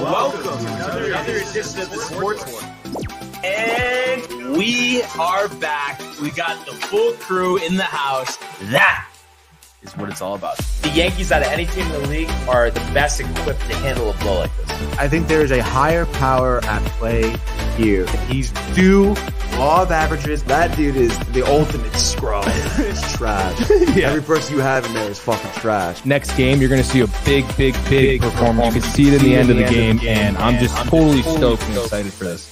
welcome to another edition of the Sports One. And we are back. We got the full crew in the house. That is what it's all about. The Yankees, out of any team in the league, are the best equipped to handle a blow like this. I think there is a higher power at play here. He's due law of averages. That dude is the ultimate scrub. It's trash. Yeah. Every person you have in there is fucking trash. Next game, you're going to see a big performance. You can see it in the end of the game, and I'm just totally stoked and excited for this.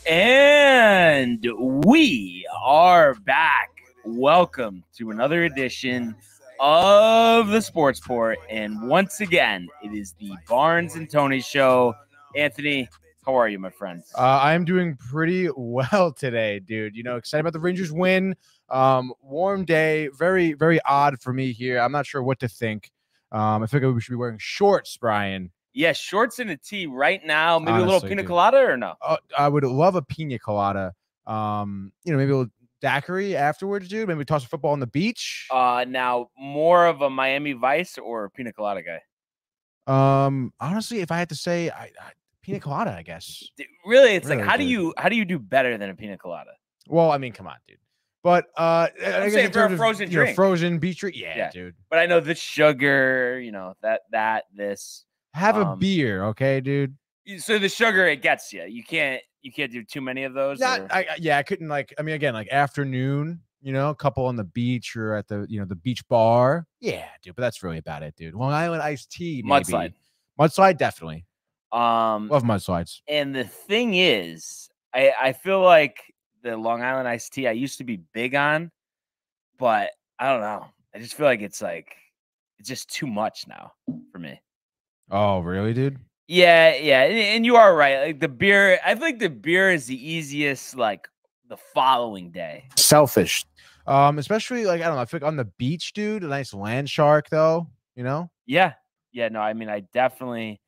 And we are back. Welcome to another edition of the Sports Port, and once again, it is the Barnes and Tony show. Anthony, how are you, my friends? I'm doing pretty well today, dude. You know, excited about the Rangers win. Warm day, very, very odd for me here. I'm not sure what to think. I think we should be wearing shorts, Brian. Yeah, shorts and a tee right now. Maybe Honestly, a little pina colada or no? I would love a pina colada. Maybe a little daiquiri afterwards, dude. Maybe toss a football on the beach. Now more of a Miami Vice or a pina colada guy? Honestly, if I had to say, I pina colada, I guess. Really, it's really like how do you do better than a pina colada? Well, I mean, come on, dude. But I'm saying for a frozen drink, frozen beach drink, yeah, dude. But I know the sugar, this. Have a beer, okay, dude. So the sugar, it gets you. You can't do too many of those. I couldn't again, afternoon, a couple on the beach or at the the beach bar. Yeah, dude. But that's really about it, dude. Long Island iced tea, maybe. Mudslide, definitely. Love mudslides. And the thing is, I feel like the Long Island iced tea I used to be big on, but I don't know. I just feel like it's just too much now for me. Oh, really, dude? Yeah, and you are right. Like the beer, I think the beer is the easiest, the following day. Selfish. Especially I don't know, I feel like on the beach, dude, a nice land shark though, Yeah. No, I mean, I definitely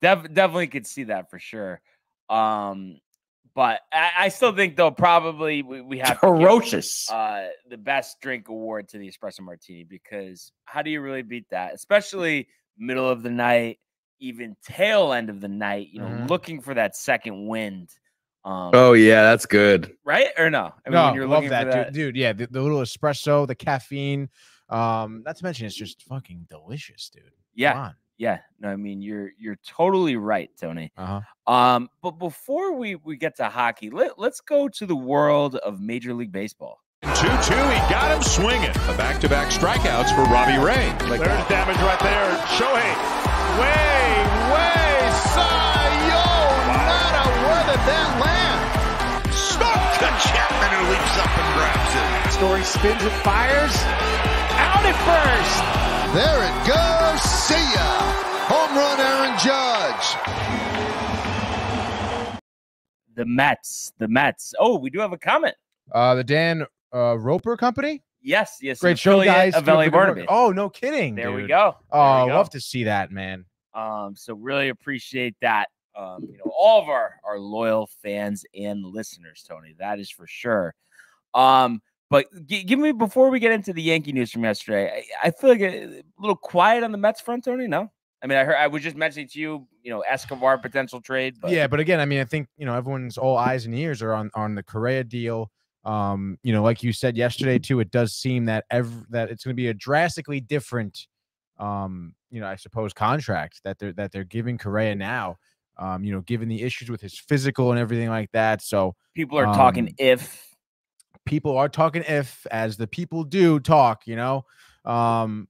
could see that for sure. But I still think though, probably we have ferocious the best drink award to the espresso martini, because how do you really beat that? Especially middle of the night, even tail end of the night, looking for that second wind. Oh yeah, that's good, right? Or no? I mean, when you're love looking that, for that, dude. Yeah, the little espresso, the caffeine. Not to mention, it's just fucking delicious, dude. Yeah, no, I mean, you're totally right, Tony. But before we get to hockey, let's go to the world of Major League Baseball. 2-2, he got him swinging. A back-to-back strikeouts for Robbie Ray. There's damage right there. Shohei, way, sayonara. Where did that land? Stuck to Chapman, who leaps up and grabs it. Story spins and fires. Out at first. There it goes. See ya. Home run, Aaron Judge. The Mets. Oh, we do have a comment. The Dan Roper Company. Yes. Great show, guys. Of LA Barnaby. Oh, no kidding. There dude. we go. Oh, love to see that, man. So really appreciate that. All of our loyal fans and listeners, Tony. That is for sure. But give me, before we get into the Yankee news from yesterday, I feel like a little quiet on the Mets front, Tony. No, I mean, I was just mentioning to you, Escobar potential trade. But yeah, but again, I mean, I think everyone's all eyes and ears are on the Correa deal. Like you said yesterday too, it does seem that that it's going to be a drastically different, I suppose, contract that they're giving Correa now. Given the issues with his physical and everything like that. So people are talking as the people do talk, but I'm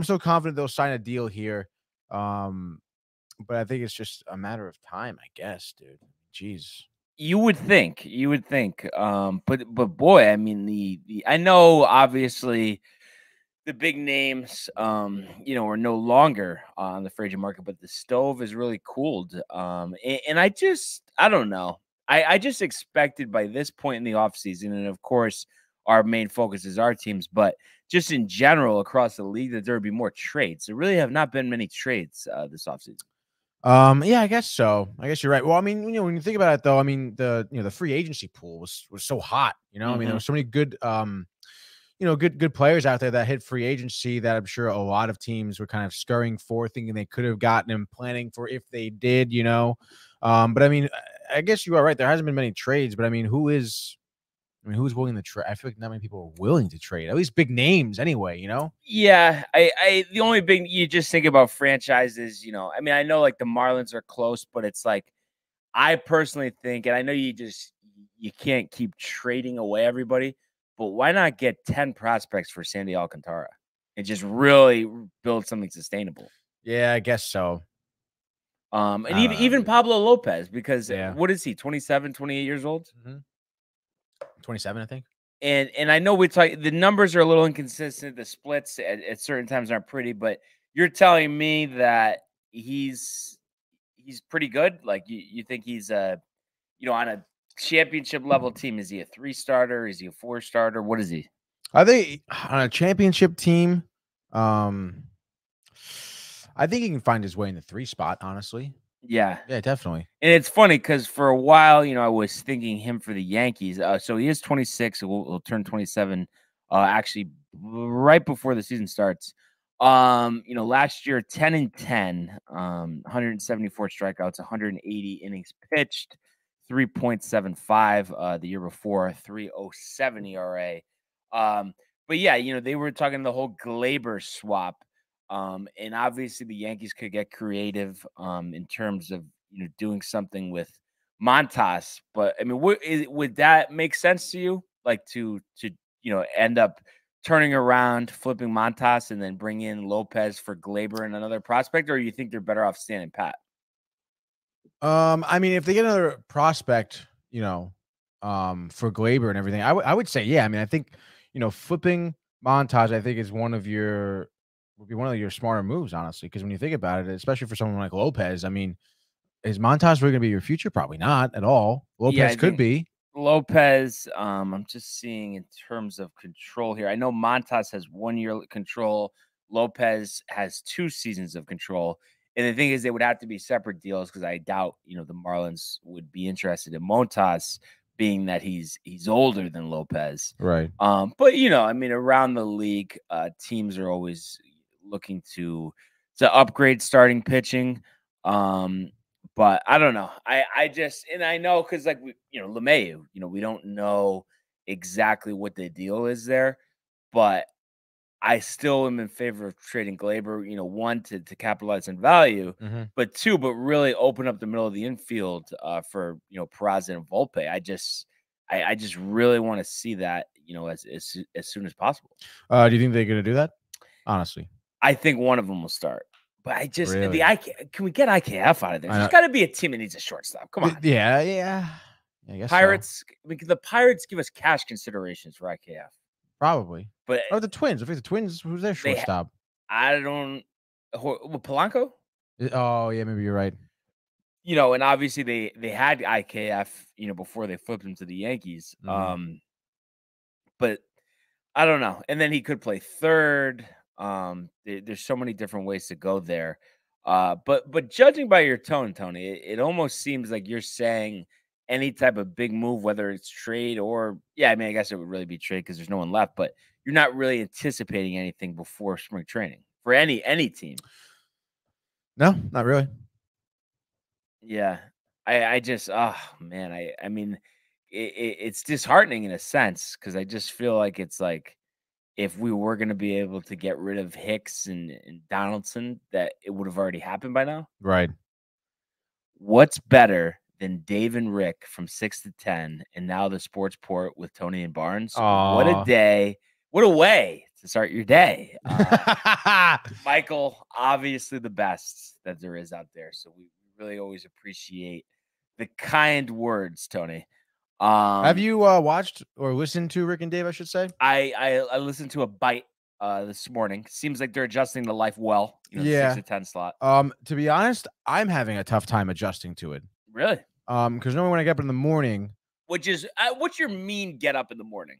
so confident they'll sign a deal here. But I think it's just a matter of time, I guess, dude. Jeez. You would think, but boy, I mean, I know obviously the big names, are no longer on the free agent market, but the stove is really cooled. And I don't know. I just expected by this point in the offseason, and of course, our main focus is our teams, but just in general across the league, that there would be more trades. There really have not been many trades this offseason. Yeah, I guess so. I guess you're right. Well, I mean, when you think about it, though, I mean, the free agency pool was so hot. I mean, there were so many good, good players out there that hit free agency that I'm sure a lot of teams were kind of scurrying for, thinking they could have gotten him, planning for if they did, But I mean, I guess you are right. There hasn't been many trades, but I mean, who's willing to trade? I feel like not many people are willing to trade, at least big names anyway, Yeah, the only big you just think about franchises, I mean, I know like the Marlins are close, but it's like I personally think, and I know you can't keep trading away everybody, but why not get 10 prospects for Sandy Alcantara and just really build something sustainable? Yeah, I guess so. And even Pablo Lopez, because what is he, 27, 28 years old? 27, I think. And I know the numbers are a little inconsistent. The splits at certain times aren't pretty, but you're telling me that he's pretty good. Like you think he's on a championship level team. Is he a 3-starter? Is he a 4-starter? What is he? I think on a championship team, I think he can find his way in the 3 spot, honestly. Yeah, definitely. And it's funny because for a while, I was thinking him for the Yankees. So he is 26. He'll turn 27 actually right before the season starts. Last year 10-10, 174 strikeouts, 180 innings pitched, 3.75 the year before, 3.07 ERA. But yeah, they were talking the whole Glaber swap. And obviously the Yankees could get creative in terms of doing something with Montas. But I mean, would that make sense to you? Like to end up turning around, flipping Montas, and then bring in Lopez for Glaber and another prospect, or you think they're better off standing pat? I mean, if they get another prospect, for Glaber and everything, I would say, yeah. I mean, I think, flipping Montas, I think would be one of your smarter moves, honestly, because when you think about it, especially for someone like Lopez, I mean, is Montas really going to be your future? Probably not at all. Lopez could be. Lopez, I'm just seeing in terms of control here. I know Montas has 1 year control. Lopez has 2 seasons of control. And the thing is, they would have to be separate deals because I doubt, the Marlins would be interested in Montas, being that he's older than Lopez. Right. But I mean, around the league, teams are always looking to upgrade starting pitching. But I don't know. I know because like LeMahieu, we don't know exactly what the deal is there, but I still am in favor of trading Glaber, 1 to capitalize on value, but 2, but really open up the middle of the infield for Peraza and Volpe. I just really want to see that as soon as possible. Do you think they're going to do that? Honestly, I think one of them will start. But I just really? Can we get IKF out of there? There's got to be a team that needs a shortstop. Come on. Yeah. I guess Pirates. So. I mean, the Pirates give us cash considerations for IKF. Probably. But the Twins. I think the Twins. Who's their shortstop? I don't. Polanco. Oh yeah, maybe you're right. And obviously they had IKF. Before they flipped him to the Yankees. But I don't know. And then he could play third. There's so many different ways to go there. But judging by your tone, Tony, it almost seems like you're saying any type of big move, whether it's trade or I mean, I guess it would really be trade because there's no one left, but you're not really anticipating anything before spring training for any team. No, not really. Yeah. I just, oh man, I mean, it's disheartening in a sense because I just feel like it's like, if we were going to be able to get rid of Hicks and Donaldson, that it would have already happened by now. Right. What's better than Dave and Rick from 6 to 10 and now the Sports Port with Tony and Barnes? Aww. What a day. What a way to start your day. Michael, obviously the best that there is out there. So we really always appreciate the kind words, Tony. Have you watched or listened to Rick and Dave, I should say? I listened to a bite this morning. Seems like they're adjusting to life well. The 6 to 10 slot. To be honest, I'm having a tough time adjusting to it. Really? Because normally when I get up in the morning, which is what's your mean get up in the morning?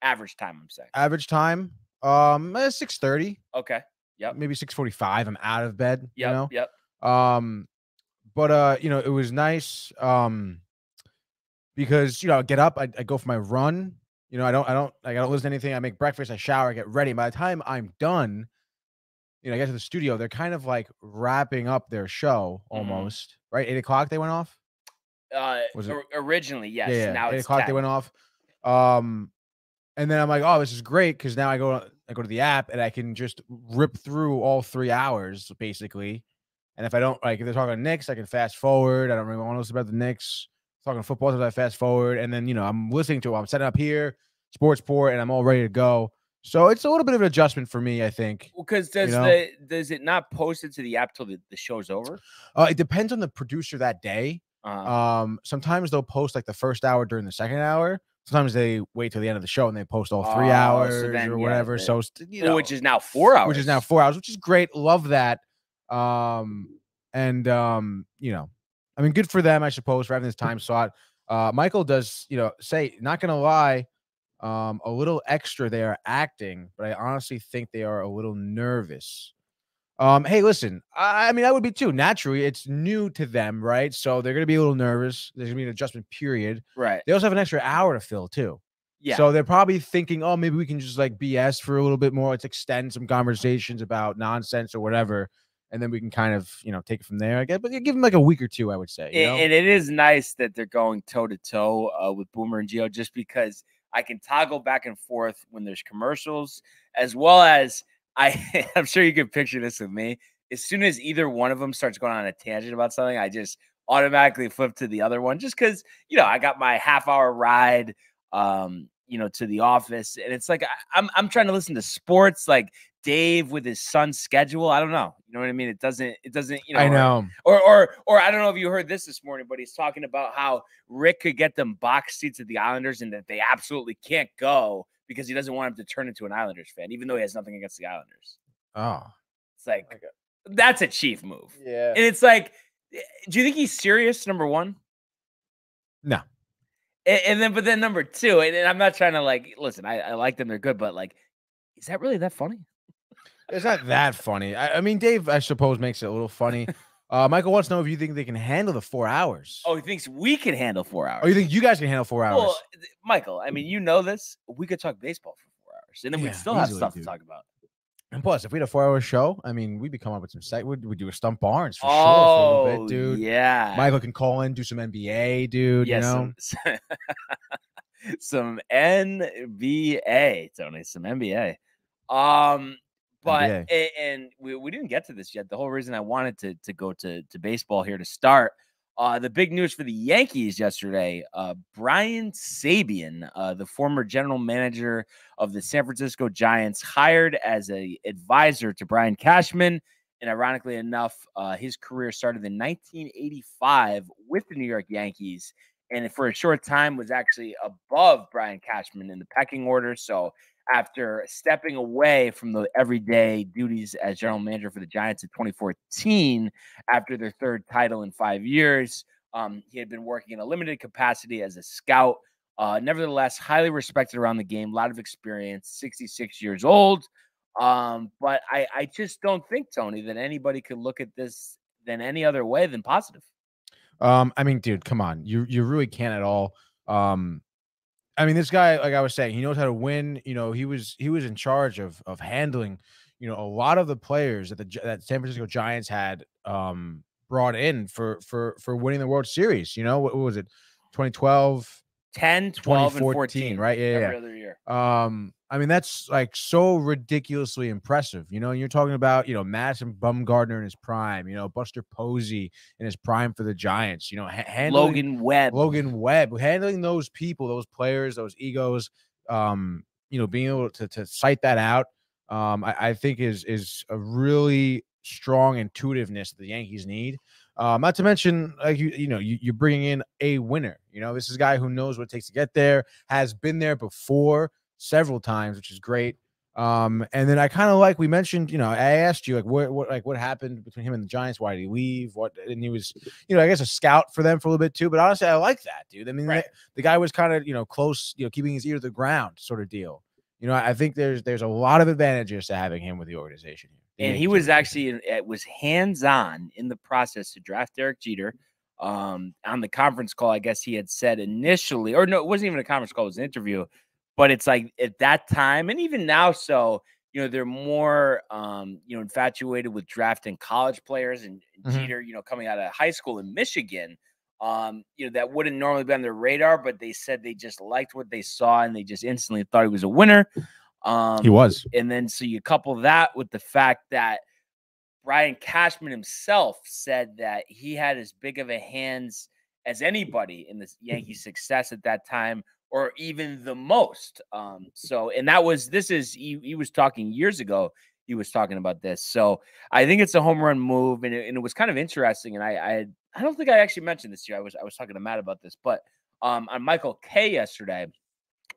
Average time, I'm saying. Average time, 6:30. Okay. Yep. Maybe 6:45. I'm out of bed. Yep. Yep. But it was nice. Because I get up, I go for my run, You know, I don't listen to anything. I make breakfast, I shower, I get ready. By the time I'm done, I get to the studio, they're kind of like wrapping up their show almost, right? 8 o'clock they went off. Was it Originally? Yes. Yeah, Now 8 it's o'clock 10. they went off. And then I'm like, oh, this is great because now I go to the app and I can just rip through all 3 hours basically. And if I don't like, if they're talking Knicks, I can fast forward. I don't really want to listen about the Knicks. Talking football, so I fast forward, and then I'm listening to it. I'm setting up here, sports port, and I'm all ready to go. So it's a little bit of an adjustment for me, I think. Well, because does it not post it to the app till the show's over? It depends on the producer that day. Sometimes they'll post like the first hour during the second hour. Sometimes they wait till the end of the show and they post all 3 hours or whatever. So which is now 4 hours. Which is now 4 hours, which is great. Love that. I mean, good for them, I suppose, for having this time slot. Michael does, say, not gonna lie, a little extra they are acting, but I honestly think they are a little nervous. Hey, listen, I mean, I would be too. Naturally, it's new to them, right? So they're gonna be a little nervous. There's gonna be an adjustment period. Right. They also have an extra hour to fill too. Yeah. So they're probably thinking, oh, maybe we can just like BS for a little bit more. Let's extend some conversations about nonsense or whatever. And then we can kind of, take it from there, I guess. But give them like a week or two, I would say. And it is nice that they're going toe-to-toe with Boomer and Gio, just because I can toggle back and forth when there's commercials, as well as I'm sure you can picture this with me. As soon as either one of them starts going on a tangent about something, I just automatically flip to the other one, just because, I got my half-hour ride, to the office. And it's like I'm trying to listen to sports, like Dave with his son's schedule. I don't know. You know what I mean? It doesn't, I know. Or I don't know if you heard this morning, but he's talking about how Rick could get them box seats at the Islanders and that they absolutely can't go because he doesn't want him to turn into an Islanders fan, even though he has nothing against the Islanders. Oh, it's like, that's a chief move. Yeah. And it's like, do you think he's serious? Number one? No. But then number two, and I'm not trying to listen, I like them. They're good, but is that really that funny? It's not that funny. I mean, Dave, I suppose, makes it a little funny. Michael wants to know if you think they can handle the 4 hours. Oh, he thinks we can handle 4 hours. Oh, you think you guys can handle 4 hours? Well, Michael, I mean, this. We could talk baseball for 4 hours, and then we'd still have stuff to talk about. And plus, if we had a 4-hour show, I mean, we'd be coming up with some site. We'd do a Stump Barnes for sure for a little bit, dude. Yeah. Michael can call in, do some NBA, dude. Yeah, some NBA, Tony, some NBA. But NBA. And we didn't get to this yet. The whole reason I wanted to go to baseball here to start. The big news for the Yankees yesterday, Brian Sabean, the former general manager of the San Francisco Giants, hired as an advisor to Brian Cashman. And ironically enough, his career started in 1985 with the New York Yankees. And for a short time was actually above Brian Cashman in the pecking order. So after stepping away from the everyday duties as general manager for the Giants in 2014, after their third title in 5 years, he had been working in a limited capacity as a scout. Nevertheless, highly respected around the game, a lot of experience, 66 years old. But I just don't think, Tony, that anybody could look at this than any other way than positive. I mean, dude, come on. You really can't at all. I mean, this guy, like I was saying, he knows how to win. He was in charge of handling, a lot of the players that San Francisco Giants had brought in for winning the World Series. What was it? 2012, 10, 12, 2014, and 14, right? Yeah. Every other year. I mean, that's like so ridiculously impressive. You're talking about, Madison Bumgarner in his prime, Buster Posey in his prime for the Giants, Logan Webb, handling those people, those players, those egos, being able to cite that out, I think is a really strong intuitiveness that the Yankees need. Not to mention, like you're bringing in a winner. This is a guy who knows what it takes to get there, has been there before several times, which is great. And then I kind of we mentioned, I asked you what happened between him and the Giants. Why did he leave? And he was, I guess a scout for them for a little bit too. But honestly, I like that, dude. I mean, right. The guy was kind of, close, keeping his ear to the ground sort of deal. I think there's a lot of advantages to having him with the organization. And he was actually hands-on in the process to draft Derek Jeter. On the conference call, I guess he had said initially, or no, it wasn't even a conference call, it was an interview. but it's like at that time, and even now, so they're more infatuated with drafting college players, and Jeter, coming out of high school in Michigan, that wouldn't normally be on their radar, but they said they just liked what they saw and they just instantly thought he was a winner. He was. And then so you couple that with the fact that Brian Cashman himself said that he had as big of a hands as anybody in the Yankees' success at that time, or even the most. He was talking years ago. He was talking about this. So I think it's a home run move, and it was kind of interesting. And I don't think I actually mentioned this to you. I was talking to Matt about this, but on Michael K yesterday,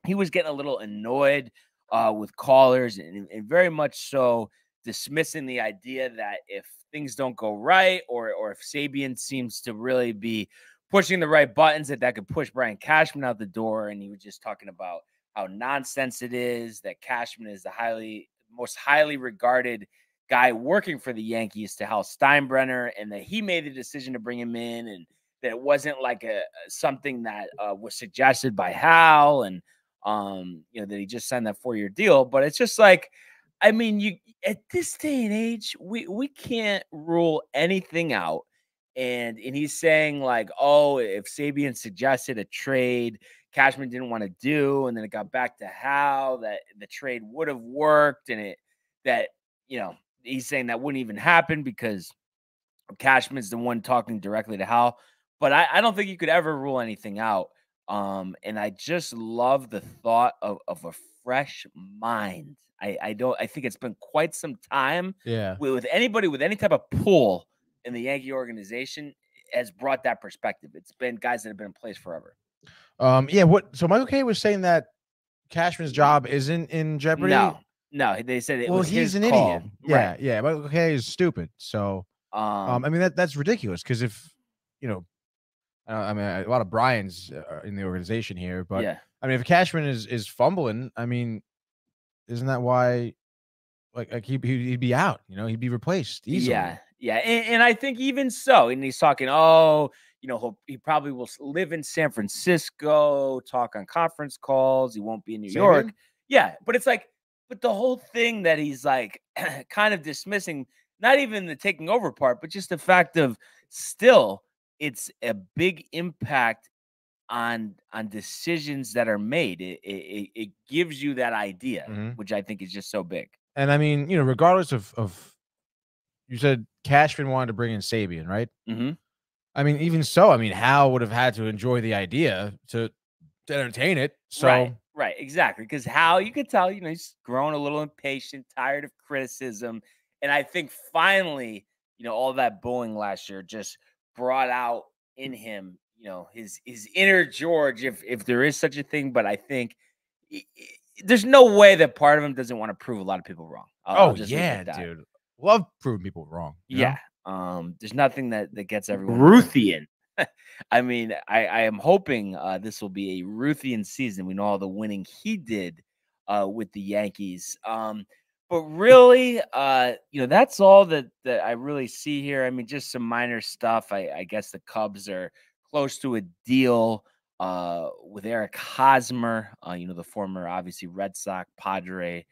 he was getting a little annoyed with callers, and very much so dismissing the idea that if things don't go right, or if Sabian seems to really be pushing the right buttons, that could push Brian Cashman out the door. And he was just talking about how nonsense it is, that Cashman is the most highly regarded guy working for the Yankees to Hal Steinbrenner, and that he made the decision to bring him in, and that it wasn't like something that was suggested by Hal, and that he just signed that 4-year deal. But it's just like, I mean, at this day and age, we can't rule anything out. And he's saying like, oh, if Sabian suggested a trade Cashman didn't want to do, and then it got back to Hal, that the trade would have worked, and he's saying that wouldn't even happen because Cashman's the one talking directly to Hal. But I don't think you could ever rule anything out. And I just love the thought of a fresh mind. I think it's been quite some time. Yeah. With anybody with any type of pull in the Yankee organization has brought that perspective. It's been guys that have been in place forever. So Michael K was saying that Cashman's job isn't in jeopardy. No, they said it was he's his an call. idiot. Right. Yeah. Michael K is stupid. So, I mean, that's ridiculous. Cause if, a lot of Brian's in the organization here, but yeah. I mean, if Cashman is fumbling, I mean, isn't that why like he'd be out, he'd be replaced easily. Yeah. And I think even so, and he's talking, he probably will live in San Francisco, talk on conference calls. He won't be in New York. Yeah. But it's like, the whole thing that he's like kind of dismissing, not even the taking over part, but just the fact of still it's a big impact on decisions that are made. It gives you that idea, which I think is just so big. And I mean, regardless of you said Cashman wanted to bring in Sabian, right? Mm-hmm. I mean, even so, I mean, Hal would have had to enjoy the idea to entertain it. So right, exactly. Because Hal, you could tell, he's grown a little impatient, tired of criticism. And I think finally, all that booing last year just brought out in him, his inner George, if there is such a thing. But I think there's no way that part of him doesn't want to prove a lot of people wrong. I'll just dude. Love proving people wrong. Yeah. There's nothing that gets everyone Ruthian. I mean, I am hoping this will be a Ruthian season. We know all the winning he did with the Yankees. But really, that's all that I really see here. I mean, just some minor stuff. I guess the Cubs are close to a deal with Eric Hosmer, the former, obviously, Red Sox, Padre,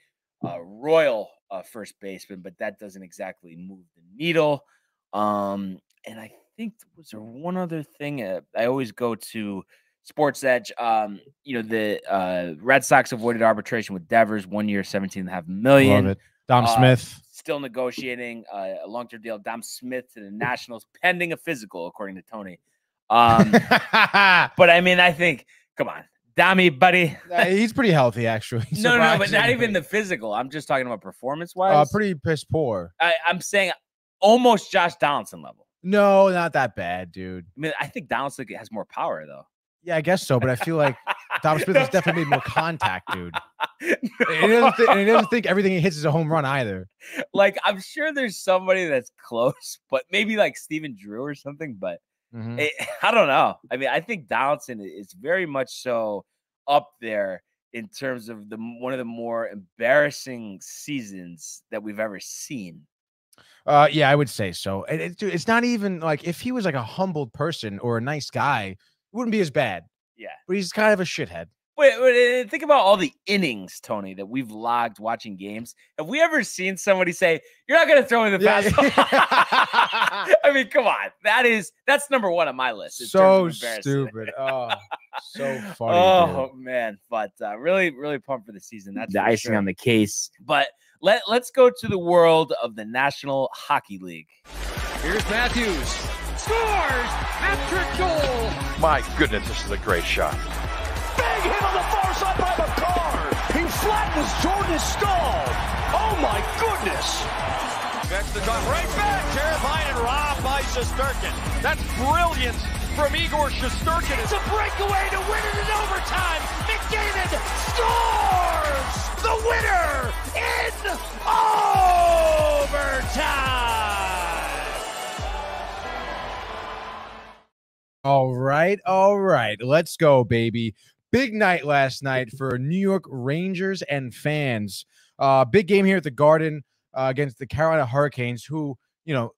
Royal first baseman, but that doesn't exactly move the needle. And I think was there one other thing? I always go to Sports Edge. The Red Sox avoided arbitration with Devers, 1 year, $17.5 million. Love it. Dom Smith still negotiating a long-term deal. Dom Smith to the Nationals, pending a physical, according to Tony. But I mean, I think, come on, Dommy, buddy. He's pretty healthy, actually. No, but not even the physical. I'm just talking about performance-wise. Pretty piss poor. I'm saying almost Josh Donaldson level. No, not that bad, dude. I mean, I think Donaldson has more power, though. Yeah, I guess so, but I feel like Dom Smith has definitely made more contact, dude. And he doesn't think everything he hits is a home run either. Like, I'm sure there's somebody that's close, but maybe like Steven Drew or something, but I don't know. I mean, I think Donaldson is very much so up there in terms of one of the more embarrassing seasons that we've ever seen. Yeah, I would say so. It's not even like if he was like a humbled person or a nice guy, it wouldn't be as bad. Yeah. But he's kind of a shithead. Wait, think about all the innings, Tony, that we've logged watching games. Have we ever seen somebody say, "You're not going to throw me the fastball"? I mean, come on. That's number one on my list. So stupid. Oh, so funny. Oh, man. But really, really pumped for the season. That's the icing on the case. But let's go to the world of the National Hockey League. Here's Matthews. Scores! Patrick goal! My goodness, this is a great shot. Big hit on the far side by McCarr. He flattens Jordan Stahl. Oh, my goodness. That's the top right back. Terrifying and robbed by Shesterkin. That's brilliant from Igor Shesterkin. It's a breakaway to win it in overtime. McDavid scores the winner in overtime. All right. Let's go, baby. Big night last night for New York Rangers and fans. Big game here at the Garden against the Carolina Hurricanes, who, I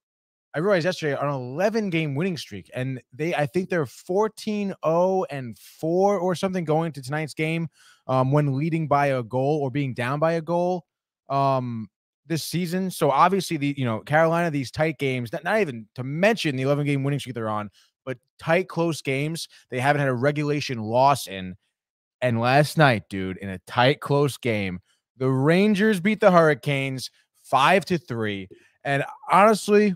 realized yesterday on an 11-game winning streak, and I think they're 14-0-4 or something going into tonight's game when leading by a goal or being down by a goal this season. So obviously Carolina, these tight games, not even to mention the 11-game winning streak they're on, but tight, close games they haven't had a regulation loss in. And last night, dude, in a tight, close game, the Rangers beat the Hurricanes 5-3. And honestly,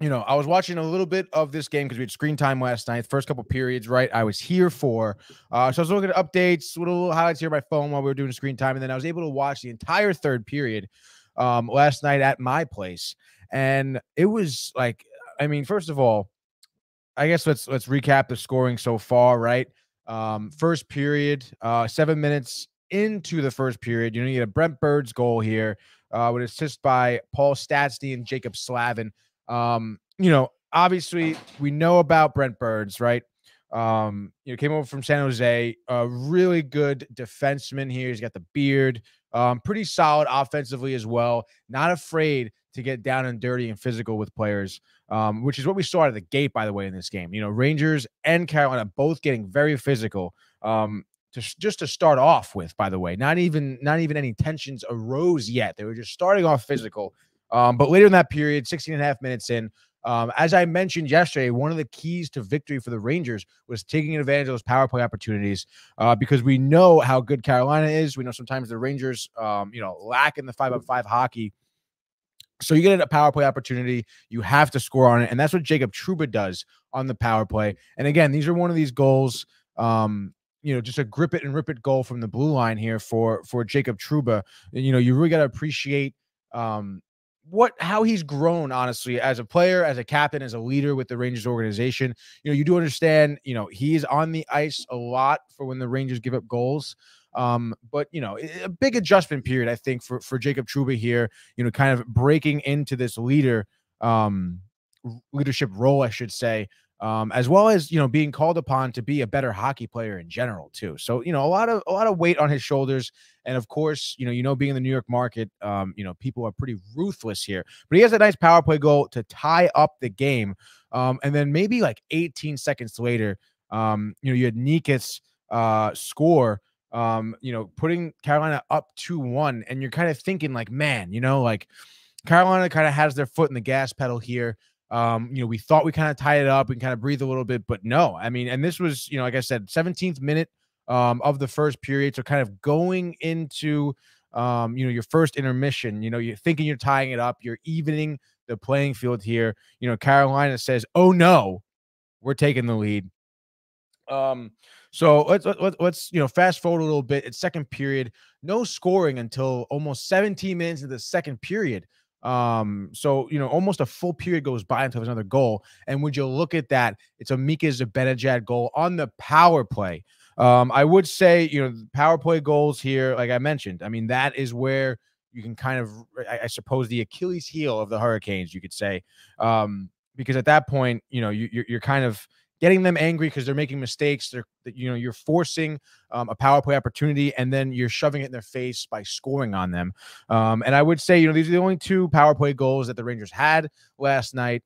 I was watching a little bit of this game because we had screen time last night, first couple periods, right? I was here for. So I was looking at updates, little highlights here on my phone while we were doing screen time. And then I was able to watch the entire third period last night at my place. And it was like, first of all, I guess let's recap the scoring so far, right? First period, 7 minutes into the first period, you get a Brent Burns goal here with assist by Paul Stastny and Jacob Slavin. Obviously we know about Brent Burns, right? Came over from San Jose, a really good defenseman here. He's got the beard, pretty solid offensively as well. Not afraid to get down and dirty and physical with players, which is what we saw out of the gate, by the way, in this game. Rangers and Carolina both getting very physical. Just to start off with, by the way, not even any tensions arose yet. They were just starting off physical. But later in that period, 16 and a half minutes in, as I mentioned yesterday, one of the keys to victory for the Rangers was taking advantage of those power play opportunities because we know how good Carolina is. We know sometimes the Rangers, lack in the 5-on-5 hockey. So you get a power play opportunity, you have to score on it, and that's what Jacob Trouba does on the power play. And again, these are one of these goals, just a grip it and rip it goal from the blue line here for Jacob Trouba. You really got to appreciate how he's grown, honestly, as a player, as a captain, as a leader with the Rangers organization. You do understand, he is on the ice a lot for when the Rangers give up goals. But a big adjustment period, I think, for Jacob Trouba here, kind of breaking into this leadership role, I should say, as well as, being called upon to be a better hockey player in general too. So, a lot of weight on his shoulders. And of course, being in the New York market, people are pretty ruthless here, but he has a nice power play goal to tie up the game. And then maybe like 18 seconds later, you had Nikas score, putting Carolina up 2-1, and you're kind of thinking like, man, Carolina kind of has their foot in the gas pedal here. We thought we kind of tied it up and kind of breathe a little bit, but no, and this was, like I said, 17th minute of the first period. So kind of going into, your first intermission, you're thinking you're tying it up, you're evening the playing field here. Carolina says, oh no, we're taking the lead. So let's fast forward a little bit. It's second period, no scoring until almost 17 minutes into the second period. So almost a full period goes by until there's another goal. And would you look at that? It's a Mika Zibanejad goal on the power play. I would say, power play goals here, like I mentioned, that is where you can kind of, I suppose, the Achilles heel of the Hurricanes, you could say, because at that point, you're kind of getting them angry because they're making mistakes. You're forcing a power play opportunity, and then you're shoving it in their face by scoring on them. And I would say, these are the only two power play goals that the Rangers had last night.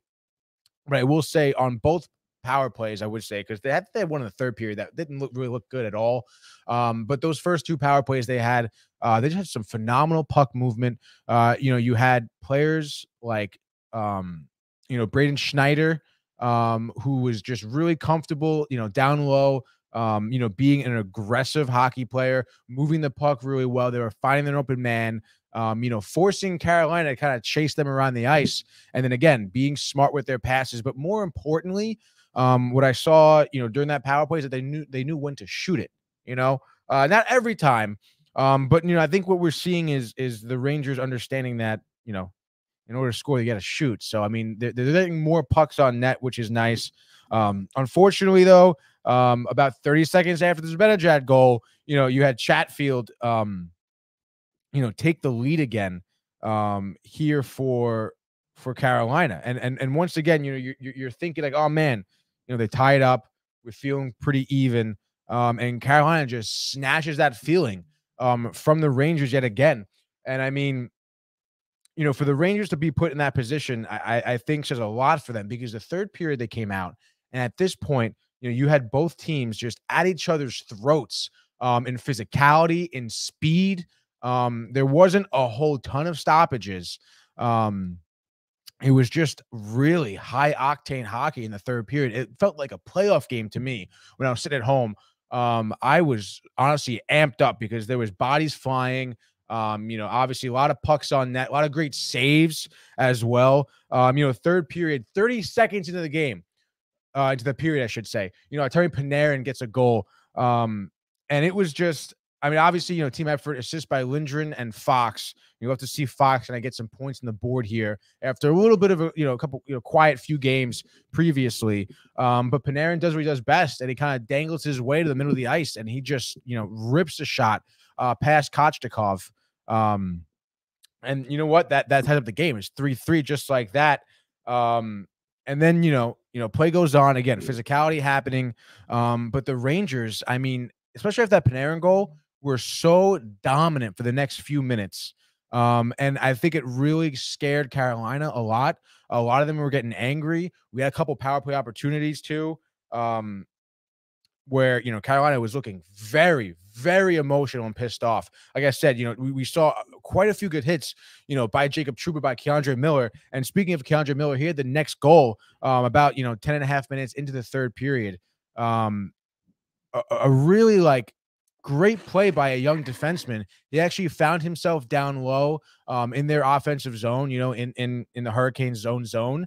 But I will say on both power plays, I would say, because they had one in the third period that didn't really look good at all. But those first two power plays they just had some phenomenal puck movement. You had players like, Braden Schneider, who was just really comfortable, down low, being an aggressive hockey player, moving the puck really well. They were finding an open man, forcing Carolina to kind of chase them around the ice. And then again, being smart with their passes. But more importantly, what I saw, during that power play is that they knew when to shoot it, not every time. But I think what we're seeing is the Rangers understanding that, in order to score, you got to shoot. So, I mean, they're getting more pucks on net, which is nice. Unfortunately, though, about 30 seconds after the Zibanejad goal, you had Chatfield, take the lead again here for Carolina. And once again, you're thinking like, oh, man, they tie it up. We're feeling pretty even. And Carolina just snatches that feeling from the Rangers yet again. And I mean, for the Rangers to be put in that position, I think says a lot for them, because the third period they came out, and at this point, you had both teams just at each other's throats in physicality, in speed. There wasn't a whole ton of stoppages. It was just really high octane hockey in the third period. It felt like a playoff game to me when I was sitting at home. I was honestly amped up because there was bodies flying. Obviously a lot of pucks on net, a lot of great saves as well. Third period, 30 seconds into the game, into the period, I should say, Terry Panarin gets a goal. And it was just, I mean, obviously, team effort, assist by Lindgren and Fox. You have to see Fox and I get some points on the board here after a little bit of a couple, quiet few games previously. But Panarin does what he does best, and he kind of dangles his way to the middle of the ice, and he just, rips a shot past Kochetkov. And you know what? That ties up the game. It's 3-3, just like that. And then, play goes on again, physicality happening. But the Rangers, I mean, especially after that Panarin goal, were so dominant for the next few minutes. And I think it really scared Carolina a lot. A lot of them were getting angry. We had a couple power play opportunities too, where, Carolina was looking very, very emotional and pissed off. Like I said, we saw quite a few good hits, by Jacob Trouba, by Keandre Miller. And speaking of Keandre Miller, he had the next goal about, 10 and a half minutes into the third period. A really great play by a young defenseman. He actually found himself down low in their offensive zone, in the Hurricanes zone,